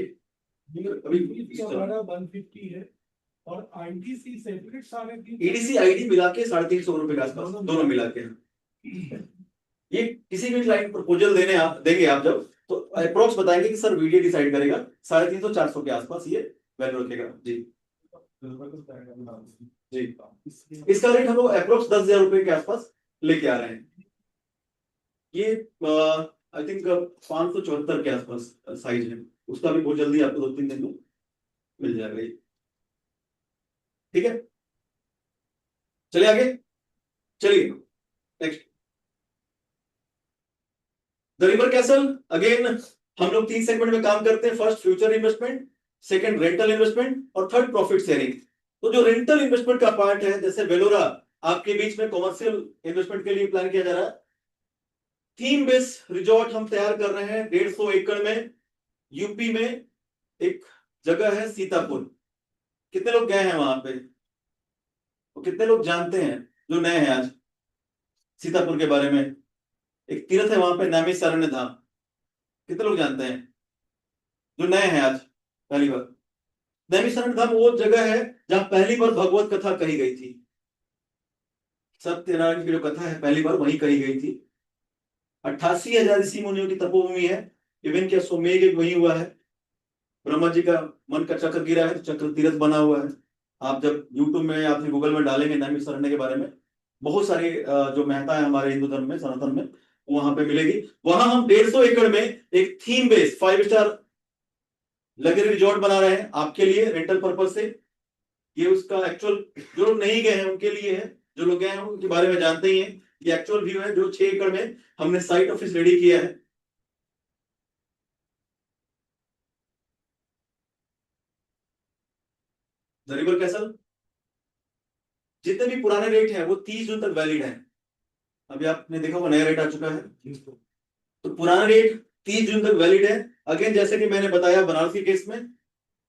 अभी हमारा 150 है और आईटीसी सेपरेट 350 ईडीसी आईडी मिला के 350 रुपए के आसपास दोनों मिला के। ये किसी भी क्लाइंट प्रपोजल देंगे आप जब, तो अप्रोक्स बताएंगे कि सर वीडियो डिसाइड करेगा 350-400 के आसपास ये वैल्यू रखेगा जी। जी इसका रेट हम लोग अप्रोक्स 10,000 रुपए के आसपास लेके आ रहे हैं। ये आई थिंक 574 के आसपास साइज है उसका, भी बहुत जल्दी आपको 2-3 दिन में मिल जाएगा ये। ठीक है, चलिए आगे, चलिए next. The river castle, again हम लोग 3 सेगमेंट में काम करते हैं। First future investment, second rental investment और थर्ड प्रॉफिट शेयरिंग। तो जो रेंटल इन्वेस्टमेंट का पार्ट है, जैसे वेलोरा आपके बीच में कॉमर्शियल इन्वेस्टमेंट के लिए प्लान किया जा रहा है। थीम बेस रिजॉर्ट हम तैयार कर रहे हैं 150 एकड़ में, यूपी में एक जगह है सीतापुर। कितने लोग गए हैं वहां पे, तो कितने लोग जानते हैं जो नए हैं आज सीतापुर के बारे में? एक तीर्थ है वहां पे नैमिषारण्य धाम, कितने लोग जानते हैं जो नए हैं आज पहली बार? नैमिषारण्य धाम वो जगह है जहां पहली बार भगवत कथा कही गई थी। सत्यनारायण की जो कथा है पहली बार वहीं कही गई थी 88,000 ऋषि मुनियों की तपोभूमि है। इवन क्या सोमेघ एक वही हुआ है, ब्रह्मा जी का मन का चक्र गिरा है, तो चक्र तीर्थ बना हुआ है। आप जब यूट्यूब में या फिर गूगल में डालेंगे नैमिषारण्य के बारे में, बहुत सारी जो महत्ता है हमारे हिंदू धर्म में, सनातन में, वहां पे मिलेगी। वहां हम 150 एकड़ में एक theme based 5 star luxury resort बना रहे हैं आपके लिए रेंटल पर्पज से। ये उसका एक्चुअल, जो लोग नहीं गए हैं उनके लिए है, जो लोग गए हैं उनके बारे में जानते ही हैं। ये एक्चुअल व्यू है जो 6 एकड़ में हमने साइट ऑफिस रेडी किया है। रिवर कैसल, जितने भी पुराने रेट हैं वो 30 जून तक वैलिड है। अभी आपने देखा होगा नया रेट आ चुका है, तो पुराना रेट 30 जून तक वैलिड है। अगेन जैसे कि मैंने बताया बनारसी केस में,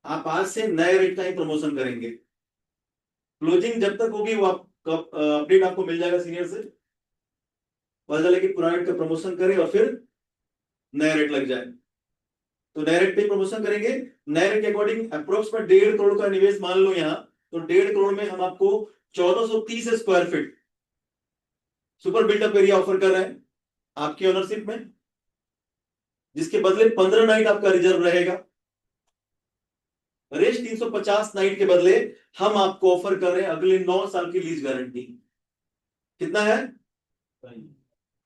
आप आज से नए रेट का ही प्रमोशन करेंगे। क्लोजिंग जब तक होगी वो अपडेट आपको मिल जाएगा सीनियर से, पता चले कि पुराने रेट का प्रमोशन करें और फिर नया रेट लग जाए। तो नए रेट पे प्रमोशन करेंगे। नए रेट के अकॉर्डिंग अप्रोक्सीमेट 1.5 करोड़ का निवेश मान लो यहाँ, तो 1.5 करोड़ में हम आपको 1430 square feet super build up area offer कर रहे हैं आपकी ओनरशिप में, जिसके बदले 15 नाइट आपका रिजर्व रहेगा। रेस्ट 350 नाइट के बदले हम आपको ऑफर कर रहे हैं अगले 9 साल की लीज गारंटी। कितना है?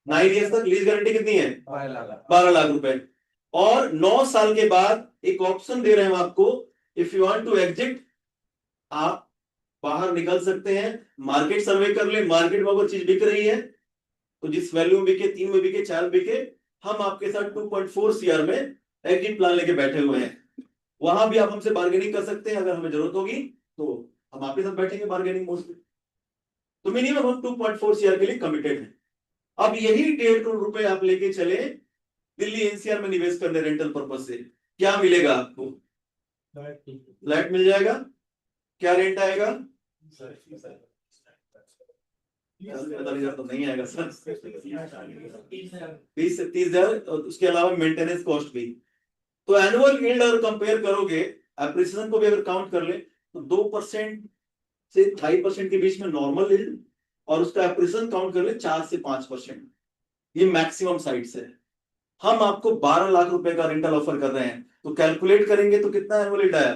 9 इयर्स तक लीज गारंटी कितनी है? 12 लाख रुपए। और 9 साल के बाद एक ऑप्शन दे रहे हैं हम आपको, if you want to exit, आप बाहर निकल सकते हैं। मार्केट सर्वे कर ले, मार्केट में अगर चीज बिक रही है तो जिस वैल्यू में बिके, 3 में बिके, 4 में बिके, हम आपके साथ 2.4 सीआर में एग्जिट प्लान लेके बैठे हुए हैं। वहां भी आप हमसे बार्गेनिंग कर सकते हैं, अगर हमें जरूरत होगी तो हम आपके साथ बैठेंगे बार्गेनिंग मोड पे। तो मिनिमम हम 2.4 सीआर के लिए कमिटेड हैं। अब यही 1.5 करोड़ रुपए आप लेके चले दिल्ली एनसीआर में निवेश करने रेंटल पर्पज से, क्या मिलेगा आपको? फ्लैट मिल जाएगा। क्या रेंट आएगा? 45,000 तो नहीं आएगा सर, 20 से 30,000, और उसके अलावा मेंटेनेंस कॉस्ट भी। तो एनुअल यील्ड अगर कंपेयर करोगे, एप्रिसिएशन को भी अगर काउंट कर ले, तो 2% से 2.5% के बीच में नॉर्मल यील्ड, और उसका एप्रिसिएशन काउंट कर ले 4 से 5%, ये मैक्सिमम साइट्स है। हम आपको 12 लाख रुपए का रेंटल ऑफर कर रहे हैं, तो कैलकुलेट करेंगे तो कितना एनुअल यील्ड आया?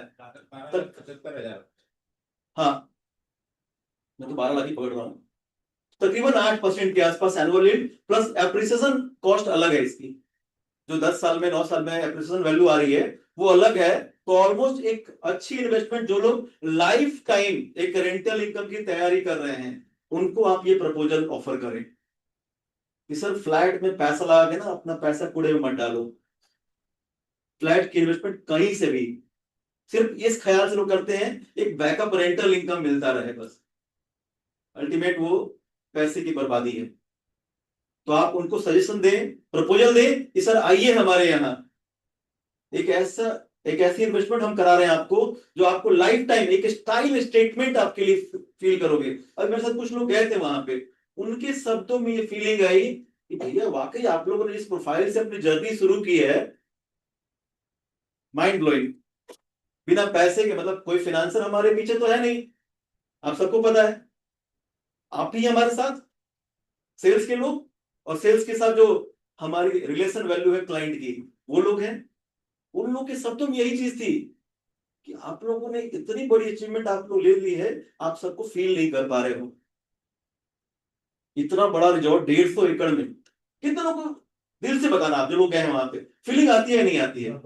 75,000। हाँ, मैं तो 12 लाख ही पकड़ रहा हूं, तकरीबन 8% के आसपास annual yield, plus appreciation cost अलग है इसकी। जो 10 साल में 9 साल में एप्रिसिएशन वैल्यू आ रही है वो अलग है। तो ऑलमोस्ट एक अच्छी इन्वेस्टमेंट, जो लोग लाइफ टाइम एक रेंटल इनकम की तैयारी कर रहे हैं, उनको आप ये प्रपोजल ऑफर करें कि सर फ्लैट में पैसा लगा के ना अपना पैसा कूड़े में मत डालो। फ्लैट की इन्वेस्टमेंट कहीं से भी सिर्फ इस ख्याल से लोग करते हैं एक बैकअप रेंटल इनकम मिलता रहे, बस अल्टीमेट वो पैसे की बर्बादी है। तो आप उनको सजेशन दें, प्रपोजल दें कि सर आइए हमारे यहाँ, एक ऐसी इन्वेस्टमेंट हम करा रहे हैं आपको, जो आपको लाइफ टाइम एक स्टाइल स्टेटमेंट आपके लिए फील करोगे। अब मेरे साथ कुछ लोग गए थे वहां पे, उनके शब्दों में ये फीलिंग आई कि भैया वाकई आप लोगों ने जिस प्रोफाइल से अपनी जर्नी शुरू की है, माइंड ब्लोइंग। बिना पैसे के, मतलब कोई फिनेंसर हमारे पीछे तो है नहीं, आप सबको पता है, आप ही हमारे साथ सेल्स के लोग, और सेल्स के साथ जो हमारी रिलेशन वैल्यू है क्लाइंट की, वो लोग हैं। उन लोगों के शब्दों में यही चीज थी कि आप लोगों ने इतनी बड़ी अचीवमेंट आप लोग ले ली है, आप सबको फील नहीं कर पा रहे हो। इतना बड़ा रिजॉर्ट 150 एकड़ में, कितने लोगों को, दिल से बताना आप जो लोग गए हैं वहां पे, फीलिंग आती है नहीं आती है?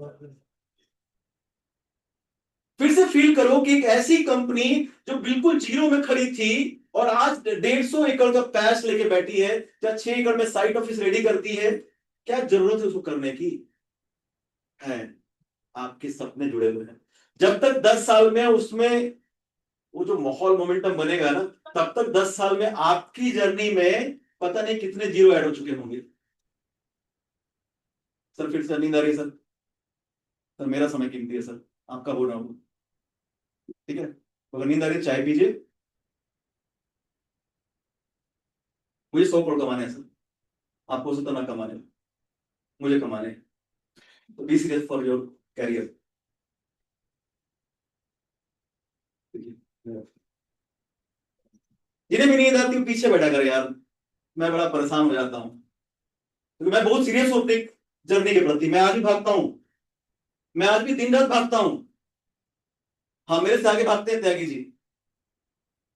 फिर से फील करो कि एक ऐसी कंपनी जो बिल्कुल जीरो में खड़ी थी और आज 150 एकड़ का पैच लेके बैठी है, या 6 एकड़ में साइट ऑफिस रेडी करती है। क्या जरूरत है उसको करने की? है, आपके सपने जुड़े हुए हैं। जब तक 10 साल में उसमें वो जो माहौल मोमेंटम बनेगा ना, तब तक 10 साल में आपकी जर्नी में पता नहीं कितने जीरो ऐड हो चुके होंगे। सर फिर से नींद आ रही है सर? सर मेरा समय कीमती है सर, आपका बोल रहा हूं, ठीक है? अगर नींद आ रही है चाय पीजिए। मुझे 100 करोड़ कमाने हैं सर, आपको 70 ना कमाने, मुझे कमाने हैं। तो be serious for your career. जिन्हें भी नींद आती है पीछे बैठा कर यार, मैं बड़ा परेशान हो जाता हूँ। क्योंकि मैं बहुत सीरियस हूं अपनी जर्नी के प्रति। मैं आज भी भागता हूं, मैं आज भी दिन रात भागता हूं। हाँ, मेरे से आगे भागते हैं त्यागी जी।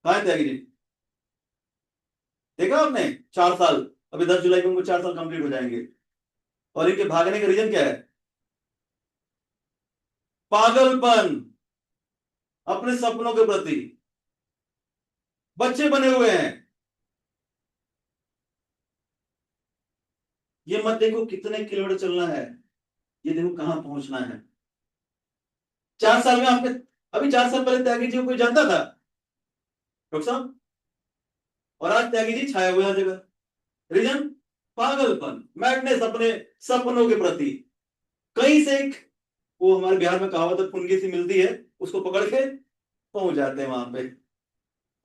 कहाँ है त्यागी जी? देखा आपने? 4 साल, अभी 10 जुलाई को उनको 4 साल कंप्लीट हो जाएंगे। और इनके भागने का रीजन क्या है? पागलपन अपने सपनों के प्रति। बच्चे बने हुए हैं। ये मत देखो कितने किलोमीटर चलना है, ये देखो कहां पहुंचना है। 4 साल में आपने, अभी 4 साल पहले त्यागी जी को कोई जानता था डॉक्टर साहब? और आज त्यागी जी छाए हुए हर जगह। रीजन? पागलपन, मैडनेस अपने सपनों के प्रति। कहीं से एक, वो हमारे बिहार में कहावत है, फुनगी सी मिलती है, उसको पकड़ के पहुंच जाते हैं वहां पे,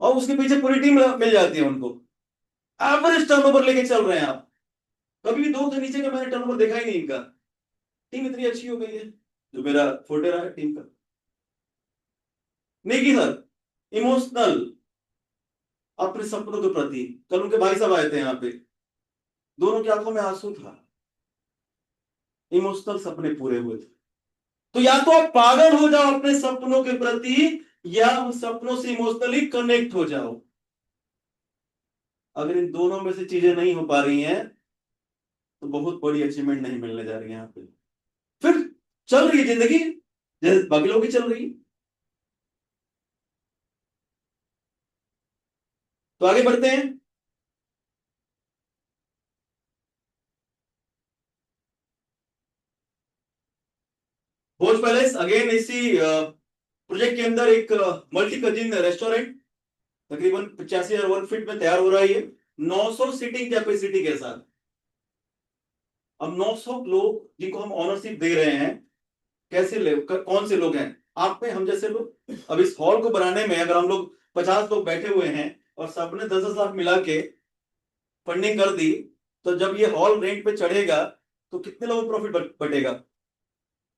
और उसके पीछे पूरी टीम मिल जाती है उनको। एवरेज टर्नओवर लेके चल रहे हैं आप। कभी भी 2 से नीचे का मैंने टर्नओवर देखा ही नहीं इनका। टीम इतनी अच्छी हो गई है। जो मेरा फोटे रहा है टीम का, नेकी सर, इमोशनल अपने सपनों के प्रति। कल उनके भाई साहब आए थे यहाँ पे, दोनों की आंखों में आंसू था, इमोशनल सपने पूरे हुए थे। तो या तो आप पागल हो जाओ अपने सपनों के प्रति, या उन सपनों से इमोशनली कनेक्ट हो जाओ। अगर इन दोनों में से चीजें नहीं हो पा रही हैं, तो बहुत बड़ी अचीवमेंट नहीं मिलने जा रही है यहाँ पे। फिर चल रही है जिंदगी जैसे बाकी लोगों की चल रही है। तो आगे बढ़ते हैं। भोज पैलेस अगेन इसी प्रोजेक्ट के अंदर एक मल्टी कजिन रेस्टोरेंट, तकरीबन 85,000 वर्ग फीट में तैयार हो रहा है ये, 900 सीटिंग कैपेसिटी के साथ। अब 900 लोग जिनको हम ऑनरशिप दे रहे हैं, कैसे कौन से लोग हैं? आप में हम जैसे लोग। अब इस हॉल को बनाने में अगर हम लोग 50 लोग बैठे हुए हैं और सबने 10-10 लाख मिला के फंडिंग कर दी, तो जब ये हॉल रेंट पे चढ़ेगा तो कितने लोगों को प्रॉफिट बटेगा?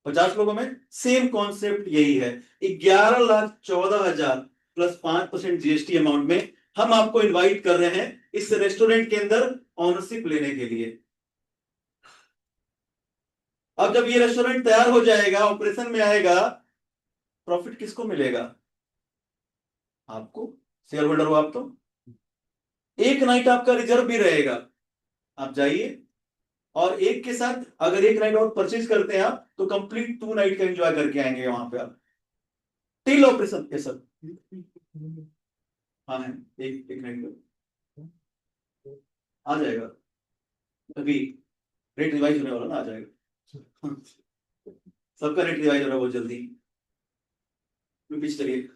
50 लोगों में। सेम कॉन्सेप्ट यही है। 11,14,000 प्लस 5% जीएसटी अमाउंट में हम आपको इनवाइट कर रहे हैं इस रेस्टोरेंट के अंदर ऑनरशिप लेने के लिए। अब जब ये रेस्टोरेंट तैयार हो जाएगा, ऑपरेशन में आएगा, प्रॉफिट किसको मिलेगा? आपको, शेयर होल्डर हो आप तो। एक नाइट आपका रिजर्व भी रहेगा, आप जाइए, और एक के साथ अगर एक नाइट और परचेज करते हैं आप, तो कंप्लीट 2 नाइट का एंजॉय करके आएंगे वहां पे आप। टील ऑपरेशन के सब। हाँ है, एक नाइट का आ जाएगा। अभी रेट रिवाइज होने वाला ना, आ जाएगा। सबका रेट रिवाइज हो रहा है बहुत जल्दी। पीछे चलिए।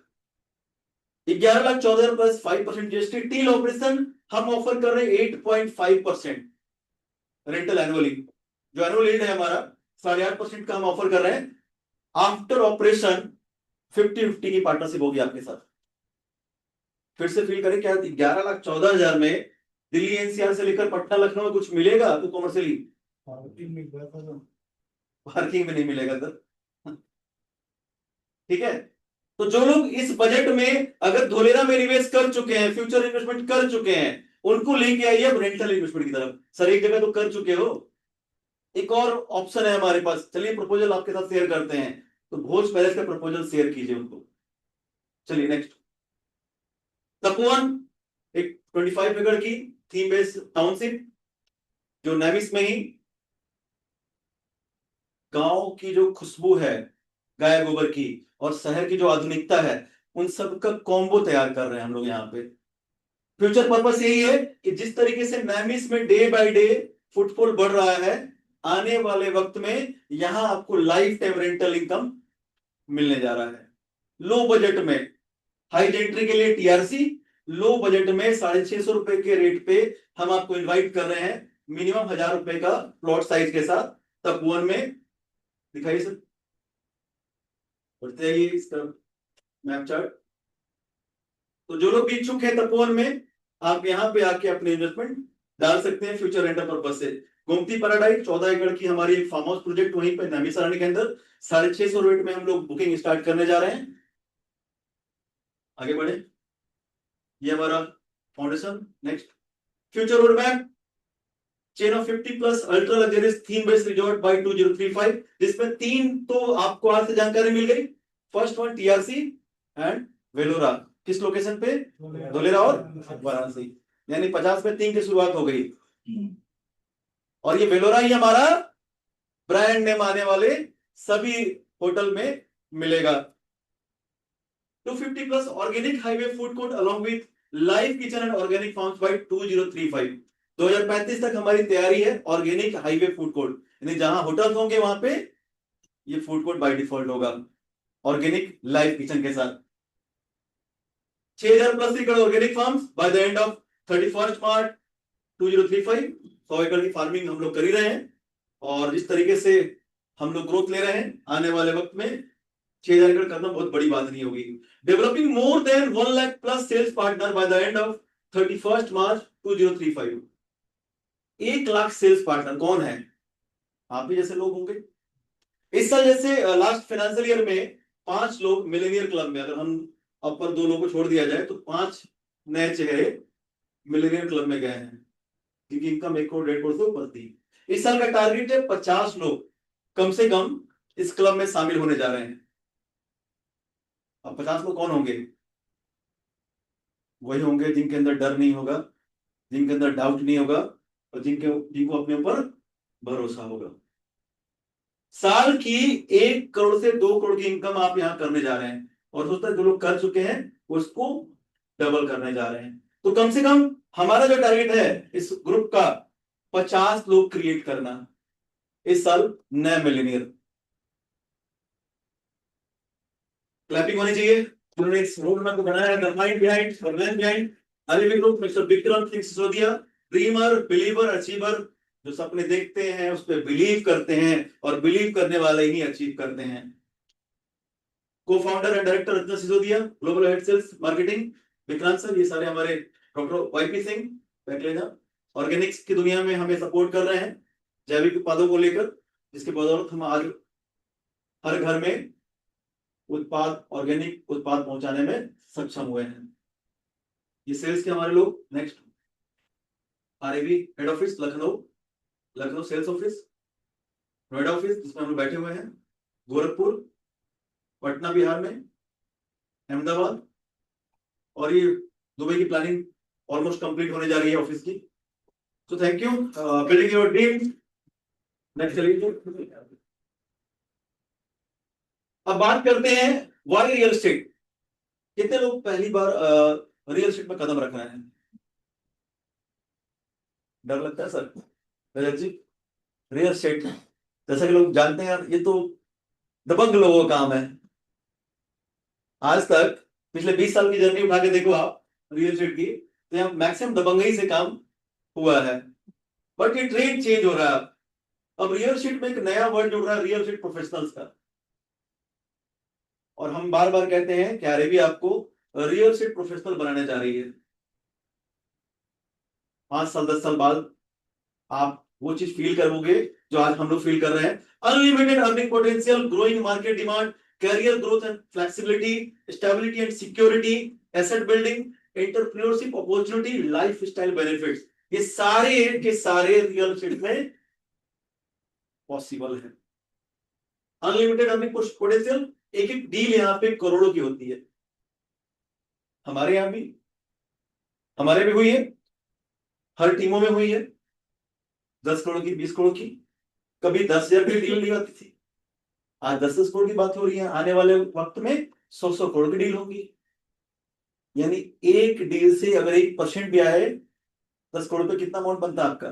11,14,000 प्लस 5% जीएसटी। टील ऑपरेशन हम ऑफर कर रहे हैं 8.5% रेंटल एनुअली। जो एनुअल यील्ड है हमारा 8.5% का हम ऑफर कर रहे हैं। आफ्टर ऑपरेशन 50-50 की पार्टनरशिप होगी आपके साथ। फिर से फील करें क्या, 11,14,000 में दिल्ली एनसीआर से लेकर पटना लखनऊ में कुछ मिलेगा आपको कमर्शियली? पार्किंग में नहीं मिलेगा सर। ठीक है। तो जो लोग इस बजट में अगर धोलेरा में निवेश कर चुके हैं, फ्यूचर इन्वेस्टमेंट कर चुके हैं, उनको लेके आइए अब रेंटल इन्वेस्टमेंट की तरफ। सर एक जगह तो कर चुके हो, एक और ऑप्शन है हमारे पास, चलिए प्रपोजल आपके साथ शेयर करते हैं। तो भोज पैलेस का प्रपोजल शेयर कीजिए उनको। चलिए नेक्स्ट। तपोवन, एक 25 एकड़ की थीम बेस्ड टाउनशिप, जो नैमिस में ही गांव की जो खुशबू है गाय गोबर की और शहर की जो आधुनिकता है, उन सब का कॉम्बो तैयार कर रहे हैं हम लोग यहाँ पे। फ्यूचर पर्पस यही है कि जिस तरीके से नैमिस में डे बाय डे फुटफॉल बढ़ रहा है, आने वाले वक्त में यहां आपको लाइफ टाइम रेंटल इनकम मिलने जा रहा है। लो बजट में, हाई एंट्री के लिए टीआरसी, लो बजट में 650 रुपए के रेट पे हम आपको इनवाइट कर रहे हैं, मिनिमम 1,000 रुपए का प्लॉट साइज के साथ तपोवन में। दिखाइए सर, बढ़ते आइए इसका मैप चार्ट। तो जो लोग भी इच्छुक है तपोवन में, आप यहाँ पे आके अपने इन्वेस्टमेंट डाल सकते हैं फ्यूचर रेंटल पर्पज से। गोमती पैराडाइज 14 एकड़ की हमारी एक फार्म हाउस प्रोजेक्ट वहीं पे नैमिष के अंदर 650 रेट में हम लोग बुकिंग स्टार्ट करने जा रहे हैं। आगे बढ़े, ये हमारा फाउंडेशन। Next, future road map. Chain of 50 plus ultra luxurious theme based resort by 2035, जिसमें 3 तो आपको आज से जानकारी मिल गई। फर्स्ट वन टीआरसी एंड वेलोरा, किस लोकेशन पे? धोलेरा और वाराणसी, यानी 50 में 3 की शुरुआत हो गई। और ये वेलोरा ही हमारा ब्रांड नेम आने वाले सभी होटल में मिलेगा। 250 plus organic highway food court along with live kitchen and organic farms by 2035। 2035 तक हमारी तैयारी है ऑर्गेनिक हाईवे फूड कोर्ट, यानी जहां होटल होंगे वहां पे ये फूड कोर्ट बाय डिफॉल्ट होगा ऑर्गेनिक लाइव किचन के साथ। 6000 प्लस एकड़ organic farms bye the end of 31 March 2035। 100 एकड़ की फार्मिंग हम लोग कर ही रहे हैं, और जिस तरीके से हम लोग ग्रोथ ले रहे हैं आने वाले वक्त में 6000 एकड़ करना बहुत बड़ी बात नहीं होगी। Developing more than 1 lakh plus sales partner by the end of 31 March 2035। 1 lakh sales partner कौन है? आप ही जैसे लोग होंगे। इस साल जैसे लास्ट फाइनेंशियल ईयर में 5 लोग मिलेनियर क्लब में, अगर हम अपर 2 लोगों को छोड़ दिया जाए तो 5 नए चेहरे मिलेनियर क्लब में गए हैं, क्योंकि इनकम 1 करोड़ 1.5 करोड़ से ऊपर थी। इस साल का टारगेट है 50 लोग कम से कम इस क्लब में शामिल होने जा रहे हैं। अब 50 लोग कौन होंगे? वही होंगे जिनके अंदर डर नहीं होगा, जिनके अंदर डाउट नहीं होगा, और जिनको अपने ऊपर भरोसा होगा। साल की 1 करोड़ से 2 करोड़ की इनकम आप यहां करने जा रहे हैं, और सोचता है जो लोग कर चुके हैं उसको डबल करने जा रहे हैं। तो कम से कम हमारा जो टारगेट है इस ग्रुप का 50 लोग क्रिएट करना इस साल नए मिलेनियर। क्लैपिंग होनी चाहिए। उन्होंने इस रोड मैप को बनाया है, द माइंड बिहाइंड और man behind a living group, mister Vikram Singh Sisodia, dreamer, believer, achiever, जो सपने देखते हैं उस पर बिलीव करते हैं, और बिलीव करने वाले ही अचीव करते हैं। को founder and director Ratna Sisodia, global head sales marketing Vikrant sir, ये सारे हमारे डॉक्टर वाईपी सिंह बैकलेजा ऑर्गेनिक्स की दुनिया में हमें सपोर्ट कर रहे हैं जैविक उत्पादों को लेकर, जिसके बदौलत हम आज हर घर में उत्पाद ऑर्गेनिक उत्पाद पहुंचाने में सक्षम हुए हैं। ये सेल्स के हमारे लोग। Next RAV head office Lucknow sales office, Noida office जिसमें हम लोग बैठे हुए हैं, गोरखपुर, पटना बिहार में, अहमदाबाद, और ये दुबई की प्लानिंग ऑलमोस्ट कंप्लीट होने जा रही है ऑफिस की। So thank you, building your dream. Next चलिए, अब बात करते हैं वाई रियल एस्टेट। कितने लोग पहली बार रियल एस्टेट में कदम रख रहे हैं? डर लगता है सर? रजत जी, रियल एस्टेट जैसा कि लोग जानते हैं यार, ये तो दबंग लोगों का काम है। आज तक पिछले 20 साल की जर्नी उठा के देखो आप रियल एस्टेट की, तो यहाँ मैक्सिमम दबंगई से काम हुआ है, बट ये ट्रेंड चेंज हो रहा है। अब रियल एस्टेट में एक नया वर्ड जुड़ रहा है, रियल एस्टेट प्रोफेशनल्स का, और हम बार बार कहते हैं कि आरएबी आपको रियल एस्टेट प्रोफेशनल बनाने जा रही है। 5 साल 10 साल बाद आप वो चीज फील करोगे जो आज हम लोग फील कर रहे हैं। Unlimited earning potential, growing market demand, career growth and flexibility, stability and security, asset building, entrepreneurship opportunity, lifestyle benefits, ये सारे के सारे रियल एस्टेट में पॉसिबल है। अनलिमिटेड अर्निंग पोटेंशियल, एक एक डील यहाँ पे करोड़ों की होती है। हमारे यहाँ भी, हमारे भी हुई है, हर टीमों में हुई है, 10 करोड़ की, 20 करोड़ की, कभी 10,000 की डील नहीं आती थी। आज 10-10 करोड़ की बात हो रही है, आने वाले वक्त में 100-100 करोड़ की डील होगी। यानी एक डील से अगर 1% भी आए 10 करोड़ पे कितना अमाउंट बनता है आपका?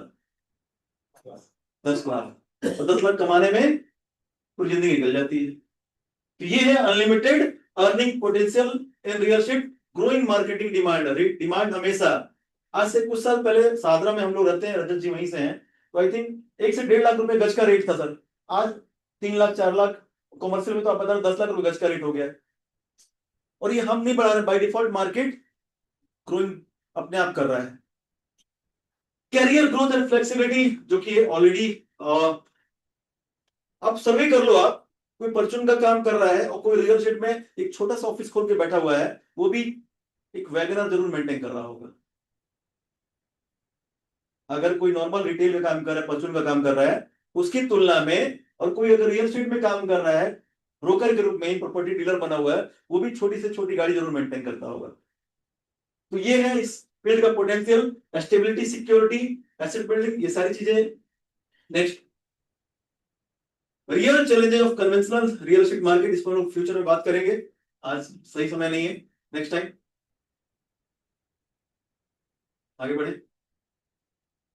10 लाख। और 10 लाख कमाने में पूरी जिंदगी निकल जाती है। तो ये है unlimited earning potential in real estate, growing marketing demand. Demand हमेशा, आज से कुछ साल पहले सादरा में हम लोग रहते हैं, रजत जी वहीं से हैं, तो आई थिंक 1 से 1.5 लाख रुपए गज का रेट था सर। आज 3 लाख 4 लाख, कॉमर्शियल में तो आप बता रहे 10 लाख रुपए गज का रेट हो गया है। और ये हम नहीं बढ़ा रहे, बाय डिफॉल्ट मार्केट ग्रोइंग अपने आप कर रहा है। कैरियर ग्रोथ एंड फ्लेक्सिबिलिटी, जो कि ऑलरेडी अब सर्वे कर लो आप, कोई परचून का काम कर रहा है और कोई रियल एस्टेट में एक छोटा सा ऑफिस खोल के बैठा हुआ है, वो भी एक वैगनर जरूर मेंटेन कर रहा होगा। अगर कोई नॉर्मल रिटेल में काम कर रहा है, परचून का काम कर रहा है, उसकी तुलना में, और कोई अगर रियल एस्टेट में काम कर रहा है, ब्रोकर के रूप में, प्रॉपर्टी डीलर बना हुआ है, वो भी छोटी से छोटी गाड़ी जरूर मेंटेन करता होगा। तो ये है इस फील्ड का potential, stability, security, asset building, ये सारी चीजें। Next, real challenges of conventional real estate market, इस पर हम फ्यूचर में बात करेंगे, आज सही समय नहीं है, नेक्स्ट टाइम। आगे बढ़े।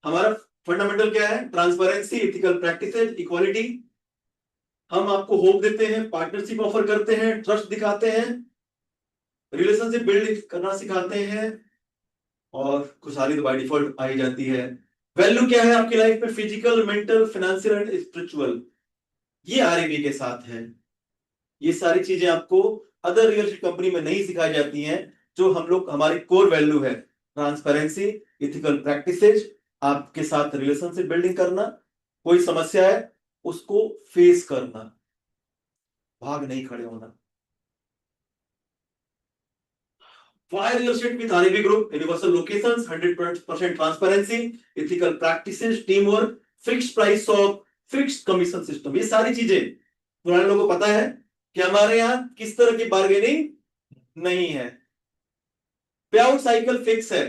हमारा फंडामेंटल क्या है? Transparency, ethical practices, equality. हम आपको होप देते हैं, पार्टनरशिप ऑफर करते हैं, ट्रस्ट दिखाते हैं, रिलेशनशिप बिल्ड करना सिखाते हैं, और खुशहाली तो बाय डिफॉल्ट आ ही जाती है। वैल्यू क्या है आपकी लाइफ में? Physical, mental, financial and spiritual, ये आरएबी के साथ है। ये सारी चीजें आपको अदर रियल एस्टेट कंपनी में नहीं सिखाई जाती हैं, जो हम लोग, हमारी कोर वैल्यू है, ट्रांसपेरेंसी, एथिकल प्रैक्टिसेस, आपके साथ रिलेशनशिप बिल्डिंग करना, कोई समस्या है उसको फेस करना, भाग नहीं खड़े होना। Why real estate with REB Group? Universal locations, 100% transparency, ethical practices, teamwork, fixed price shop, fixed commission system, ये सारी चीजें पुराने लोगों को पता है कि हमारे यहाँ किस तरह की बार्गेनिंग नहीं है। पे आउट साइकिल फिक्स है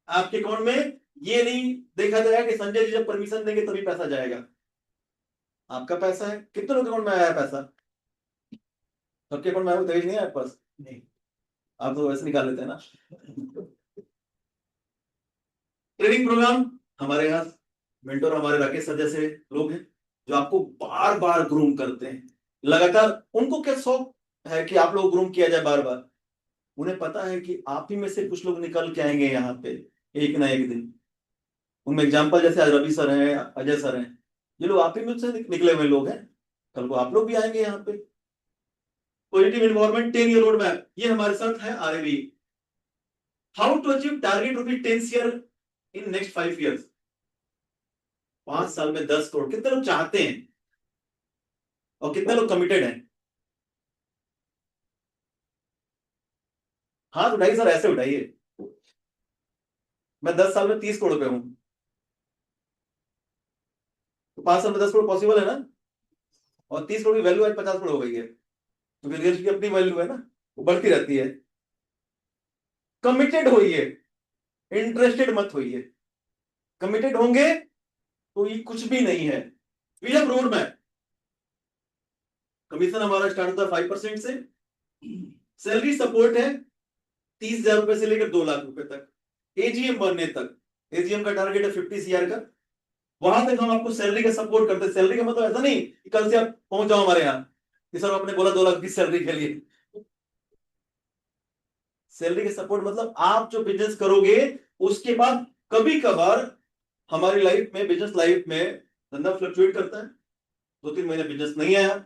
आपके अकाउंट में, ये नहीं देखा जाएगा कि संजय जी जब परमिशन देंगे तभी पैसा जाएगा। आपका पैसा है, कितने लोग अकाउंट में आया है पैसा? सबके अकाउंट में आया, दहेज नहीं है आपके पास? नहीं, आप तो वैसे निकाल लेते हैं ना। ट्रेनिंग प्रोग्राम, हमारे यहाँ मेंटर हमारे राकेश सर जैसे लोग हैं जो आपको बार बार ग्रूम करते हैं लगातार। उनको क्या शौक है कि आप लोग ग्रूम किया जाए बार बार? उन्हें पता है कि आप ही में से कुछ लोग निकल के आएंगे यहाँ पे एक ना एक दिन। उनमें एग्जाम्पल जैसे आज रवि सर हैं, अजय सर हैं, ये लोग आप ही में से निकले हुए लोग हैं, कल को आप लोग भी आएंगे यहाँ पे। Positive environment, 10 year road map, ये हमारे साथ है RAB. How to achieve target rupees 10 year in next 5 years, 5 साल में 10 करोड़, कितने लोग चाहते हैं और कितने लोग कमिटेड हैं? हाथ उठाइए सर, ऐसे उठाइए। मैं 10 साल में 30 करोड़ पे हूं, तो 5 साल में 10 करोड़ पॉसिबल है ना? और 30 करोड़ की वैल्यू आज 50 करोड़ हो गई है, तो फिर रियल की अपनी वैल्यू है ना, वो बढ़ती रहती है। कमिटेड होइए, इंटरेस्टेड मत होइए। कमिटेड होंगे तो ये कुछ भी नहीं है। We have road map. Commission हमारा स्टार्ट होता है 5% से। सैलरी सपोर्ट है 30,000 रुपए से लेकर 2 लाख रुपए तक, एजीएम बनने तक। एजीएम का टारगेट है 50 CR का, वहां तक हम आपको सैलरी का सपोर्ट करते हैं। सैलरी का मतलब ऐसा नहीं कि कल से आप पहुंच जाओ हमारे यहाँ कि सर आपने बोला 2 लाख की सैलरी के लिए। सैलरी का सपोर्ट मतलब आप जो बिजनेस करोगे उसके बाद कभी कभार हमारी लाइफ में, बिजनेस लाइफ में धंधा फ्लक्चुएट करता है, 2-3 महीने बिजनेस नहीं आया,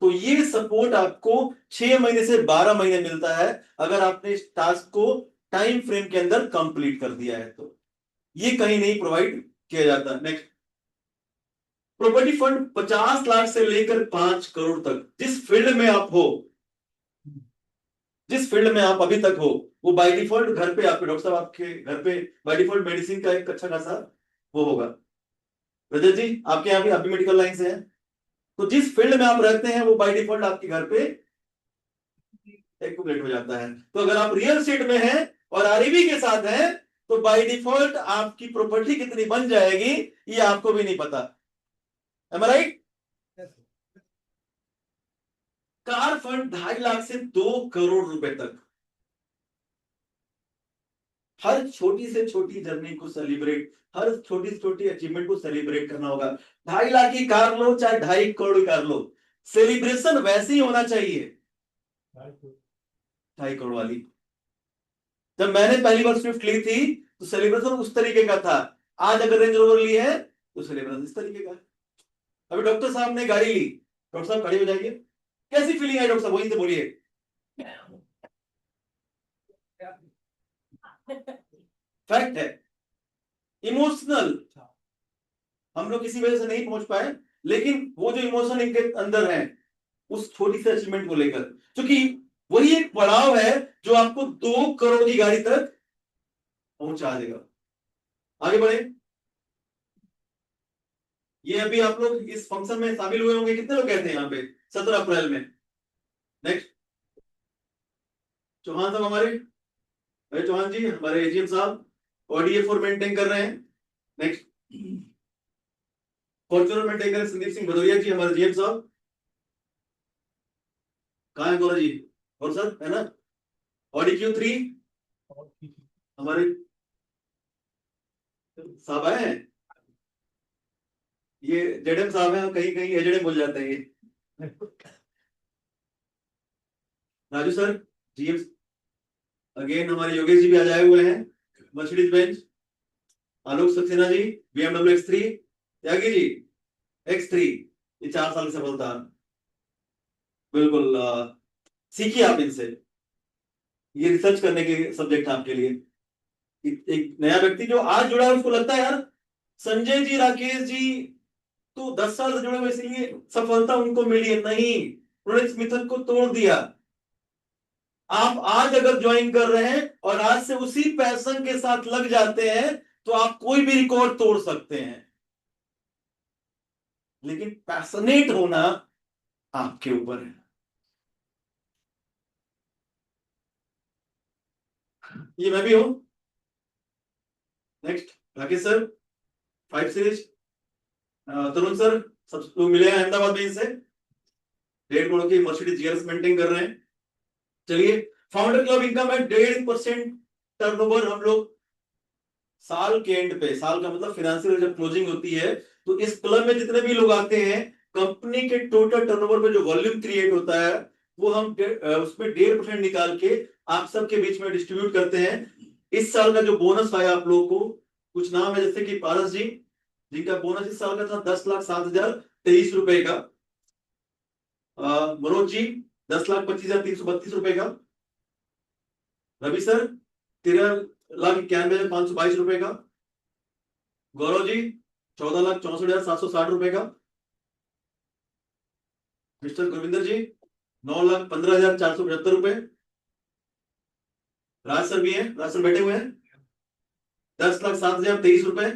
तो ये सपोर्ट आपको 6 महीने से 12 महीने मिलता है अगर आपने इस टास्क को टाइम फ्रेम के अंदर कंप्लीट कर दिया है। तो ये कहीं नहीं प्रोवाइड किया जाता। नेक्स्ट, प्रॉपर्टी फंड 50 लाख से लेकर 5 करोड़ तक। जिस फील्ड में आप हो, जिस फील्ड में आप अभी तक हो, वो बाय डिफॉल्ट घर पे आपके, डॉक्टर साहब आपके घर पे बाय डिफॉल्ट मेडिसिन का एक अच्छा खासा वो होगा। रजत जी आपके यहाँ भी, आप भी मेडिकल लाइन से हैं, तो जिस फील्ड में आप रहते हैं वो बाय डिफॉल्ट आपके घर पे एक्यूमुलेट हो जाता है। तो अगर आप रियल एस्टेट में हैं और आरईबी के साथ हैं तो बाय डिफॉल्ट आपकी प्रॉपर्टी कितनी बन जाएगी ये आपको भी नहीं पता। Am I right? Car fund 2.5 lakh से 2 करोड़ रुपए तक। हर छोटी से छोटी जर्नी को सेलिब्रेट, हर छोटी से छोटी अचीवमेंट को सेलिब्रेट करना होगा। 2.5 लाख की कार लो चाहे 2.5 करोड़ की कार लो, सेलिब्रेशन वैसे ही होना चाहिए 2.5 करोड़ वाली। जब मैंने पहली बार स्विफ्ट ली थी तो सेलिब्रेशन उस तरीके का था। आज अगर रेंज रोवर ली है तो सेलिब्रेशन इस तरीके का। अभी डॉक्टर साहब ने गाड़ी ली, डॉक्टर साहब खड़े हो जाइए, कैसी फीलिंग है डॉक्टर साहब, वहीं से बोलिए। फैक्ट है, इमोशनल। हम लोग किसी वजह से नहीं पहुंच पाए, लेकिन वो जो इमोशन इनके अंदर है उस छोटी सी अचीवमेंट को लेकर, क्योंकि वही एक पड़ाव है जो आपको 2 करोड़ की गाड़ी तक पहुंचा देगा। आगे बढ़े। ये अभी आप लोग इस फंक्शन में शामिल हुए होंगे, कितने लोग कहते हैं यहाँ पे 17 अप्रैल में। नेक्स्ट चौहान साहब हमारे, अरे चौहान जी हमारे एजीएम साहब ऑडियो फॉर मेंटेन कर रहे हैं। नेक्स्ट फॉर्चूनर मेंटेन कर रहे हैं संदीप सिंह भदौरिया जी हमारे जीएम साहब। कहाँ है गौरव जी? और सर है ना? ऑडी Q3 हमारे साहब आए हैं। ये जेडएम साहब हैं, कहीं कहीं एजेडे बोल जाते हैं ये। राजू सर जीएम, अगेन हमारे योगेश जी भी आ जाए हुए हैं। मर्सिडीज बेंच आलोक Saxena ji BMW X3, Tyagi ji X3, ये 4 साल से बोलता है। बिल्कुल सीखिए आप इनसे, ये रिसर्च करने के सब्जेक्ट आपके लिए। एक नया व्यक्ति जो आज जुड़ा है उसको लगता है यार संजय जी राकेश जी तो 10 साल से जुड़े हुए इसलिए सफलता उनको मिली है, नहीं, उन्होंने इस मिथक को तोड़ दिया। आप आज अगर ज्वाइन कर रहे हैं और आज से उसी पैशन के साथ लग जाते हैं तो आप कोई भी रिकॉर्ड तोड़ सकते हैं, लेकिन पैशनेट होना आपके ऊपर है। ये मैं भी हूं। नेक्स्ट राकेश सर 5 सीरीज, तरुण सर सब लोग मिले हैं अहमदाबाद में, इनसे 1.5 करोड़ की मर्सिडीज GLS मेंटेन कर रहे हैं। चलिए फाउंडर क्लब इनकम है 1.5% टर्नओवर। हम लोग साल के एंड पे, साल का मतलब फाइनेंशियल जब क्लोजिंग होती है तो इस क्लब में जितने भी लोग आते हैं कंपनी के टोटल टर्नओवर पे जो वॉल्यूम क्रिएट होता है वो हम उसमें 1.5% निकाल के आप सबके बीच में डिस्ट्रीब्यूट करते हैं। इस साल का जो बोनस आया आप लोगों को, कुछ नाम है जैसे कि पारस जी जिनका बोनस इस साल का था 10,07,023 रुपए का, मनोज जी 10,25,332 रुपए का, रवि सर 13,91,522 रुपए का, गौरव जी 14,64,760 रुपए का, मिस्टर गुरविंदर जी 9,15,475 रुपए, राज सर भी हैं, राज सर बैठे हुए हैं 10,07,023 रुपए,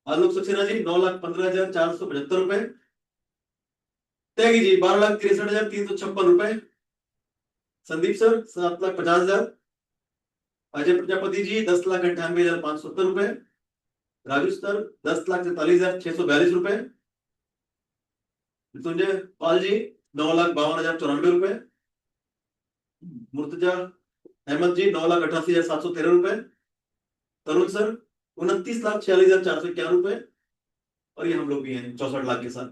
आलोक सक्सेना जी 9,15,475 रुपए, त्यागी जी 12,63,356 रुपए, संदीप सर 7,50,000, अजय प्रजापति जी 10,98,570 रुपए, राजू सर 10,43,642 रुपए, मृत्युंजय पाल जी 9,52,094 रुपए, मुर्तजा अहमद जी 9,88,713 रुपए, तरुण सर 29,46,451 रुपए, और ये हम लोग भी हैं 64 लाख के साथ।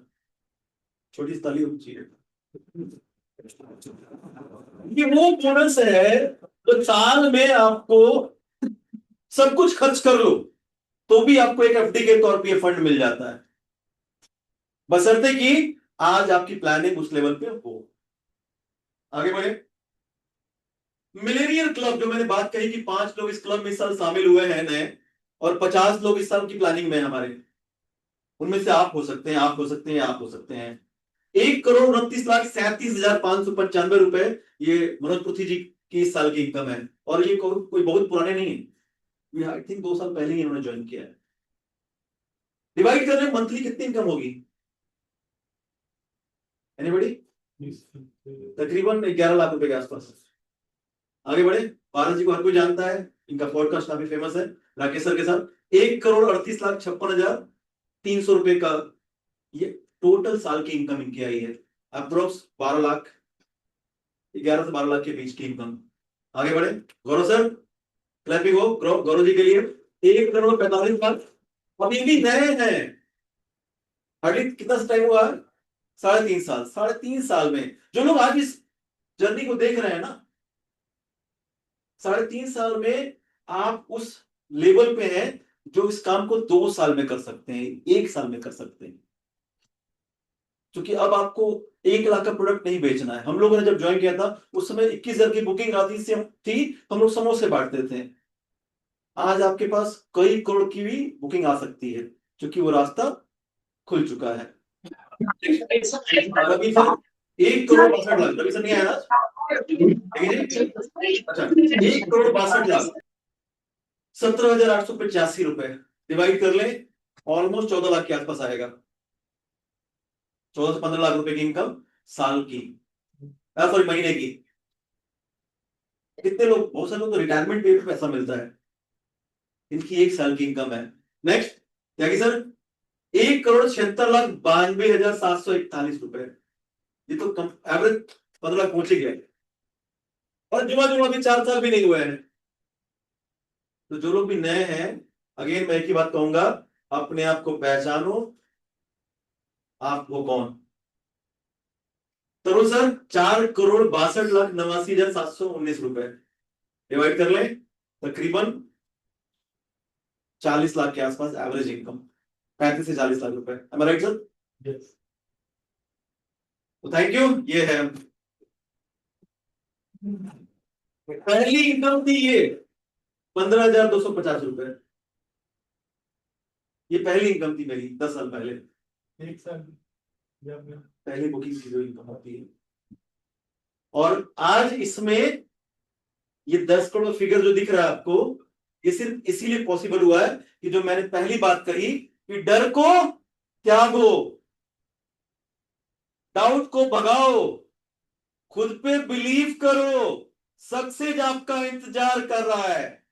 छोटी सी ताली होनी चाहिए। ये वो बोनस है तो साल में आपको सब कुछ खर्च कर लो तो भी आपको एक FD के तौर पे फंड मिल जाता है, बशर्ते कि आज आपकी प्लानिंग उस लेवल पे हो। आगे बढ़े। मिलेनियर क्लब जो मैंने बात कही कि 5 लोग इस क्लब में इस साल शामिल हुए हैं नए और 50 लोग इस साल की प्लानिंग में हमारे, उनमें से आप हो सकते हैं, आप हो सकते हैं, आप हो सकते हैं। 1,29,37,595 रुपए ये मनोज पृथ्वी जी की इस साल की इनकम है, और ये कोई बहुत पुराने नहीं है, आई थिंक 2 साल पहले ही इन्होंने ज्वाइन किया है। डिवाइड कर रहे मंथली कितनी इनकम होगी एनीबॉडी? तकरीबन 11 लाख रुपए के आसपास। आगे बढ़े। पारस जी को हर कोई जानता है, इनका पॉडकास्ट काफी फेमस है राकेश सर के साथ। 1,38,56,300 रुपए का ये टोटल साल की इनकम इनकी आई है, अप्रोक्स 12 लाख, 11 से 12 लाख के बीच की इनकम। आगे बढ़े। गौरव सर क्लैपिंग हो गौरव जी के लिए। 1,45,00,000 अभी भी नए हैं, हार्डली कितना टाइम हुआ? 3.5 साल। 3.5 साल में जो लोग आज इस जर्नी को देख रहे हैं ना, 3.5 साल में आप उस लेवल पे हैं जो इस काम को 2 साल में कर सकते हैं, 1 साल में कर सकते हैं। क्योंकि अब आपको 1 लाख का प्रोडक्ट नहीं बेचना है। हम लोगों ने जब ज्वाइन किया था उस समय 21,000 की बुकिंग आती थी, हम लोग समोसे बांटते थे। आज आपके पास कई करोड़ की भी बुकिंग आ सकती है क्योंकि वो रास्ता खुल चुका है। रवि सर 1,62,00,000, रवि सर नहीं आया ना? अच्छा 1,62,00,000, 17,885 रुपए डिवाइड कर ले ऑलमोस्ट 14 लाख के आसपास आएगा। 14 से 15 लाख रुपए की इनकम साल की, सॉरी महीने की। कितने लोग, बहुत सारे लोग तो रिटायरमेंट पे पैसा मिलता है, इनकी 1 साल की इनकम है। नेक्स्ट क्या कि सर 1,76,92,741 रुपए, ये तो एवरेज 15 लाख पहुंच ही गया, और जुमा जुमा भी 4 साल भी नहीं हुए हैं। तो जो लोग भी नए हैं, अगेन मैं एक ही बात कहूंगा, अपने आप को पहचानो, आप वो कौन। तरुण सर 4,62,89,719 रुपए डिवाइड कर लें, तकरीबन 40 लाख के आसपास एवरेज इनकम, 35 से 40 लाख रुपए। am I right sir? Yes. तो थैंक यू। ये है पहली इनकम थी, ये 15,250 रुपए, ये पहली इनकम थी मेरी 10 साल पहले, 1 साल जब पहली बुकिंग की जो इनकम होती है। और आज इसमें ये 10 करोड़ फिगर जो दिख रहा है आपको, ये सिर्फ इसीलिए पॉसिबल हुआ है कि जो मैंने पहली बात कही कि डर को त्यागो, डाउट को भगाओ, खुद पे बिलीव करो, सक्सेस आपका इंतजार कर रहा है।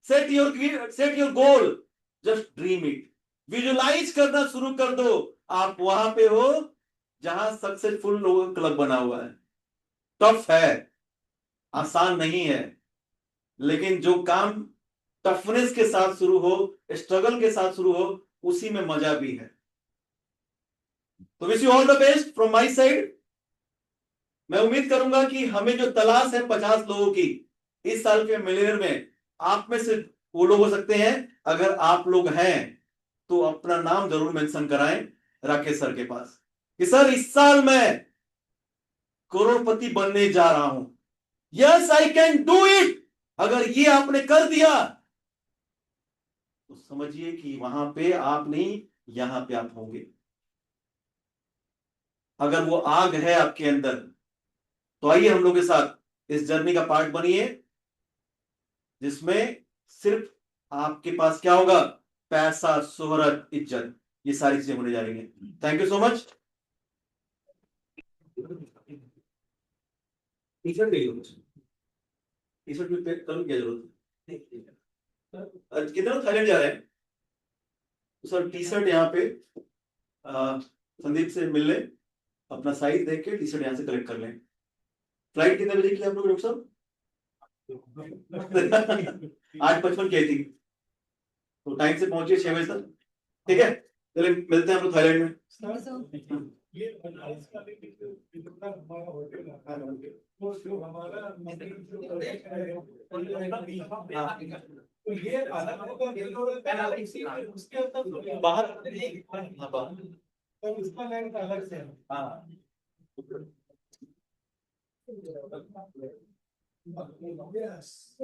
Set your goal, just dream it, visualise करना शुरू कर दो। आप वहां पे हो जहां सक्सेसफुल लोगों का क्लब बना हुआ है। टफ है, आसान नहीं है, लेकिन जो काम टफनेस के साथ शुरू हो, स्ट्रगल के साथ शुरू हो, उसी में मजा भी है। तो wish you all the best from my side. मैं उम्मीद करूंगा कि हमें जो तलाश है 50 लोगों की इस साल के मिलियनेयर में, आप में से वो लोग हो सकते हैं। अगर आप लोग हैं तो अपना नाम जरूर मेंशन कराएं राकेश सर के पास कि सर इस साल मैं करोड़पति बनने जा रहा हूं, yes I can do it. अगर ये आपने कर दिया तो समझिए कि वहां पे आप नहीं, यहां पे आप होंगे। अगर वो आग है आपके अंदर, तो आइए हम लोग के साथ इस जर्नी का पार्ट बनिए, जिसमें सिर्फ आपके पास क्या होगा, पैसा, शोहरत, इज्जत, ये सारी चीजें होने जा रही हैं। Thank you so much. T shirt में पैक कर क्या जरूरत है? कितने लोग थाईलैंड जा रहे हैं? तो सर टी शर्ट यहाँ पे संदीप से मिल लें, अपना साइज देख के टी शर्ट यहाँ से कलेक्ट कर लें। फ्लाइट कितने बजे की है आप लोग, डॉक्टर साहब? 8:55 की आई थी, तो टाइम से पहुंचिए 6 बजे तक, ठीक है? चलिए मिलते हैं हम लोग थाईलैंड में। ये 28 का भी कितना हमारा होटल है, वो जो हमारा तो ये अलग होगा, ये लोग उसके अंदर बाहर तो उसका लैंड अलग से है। हाँ Yes.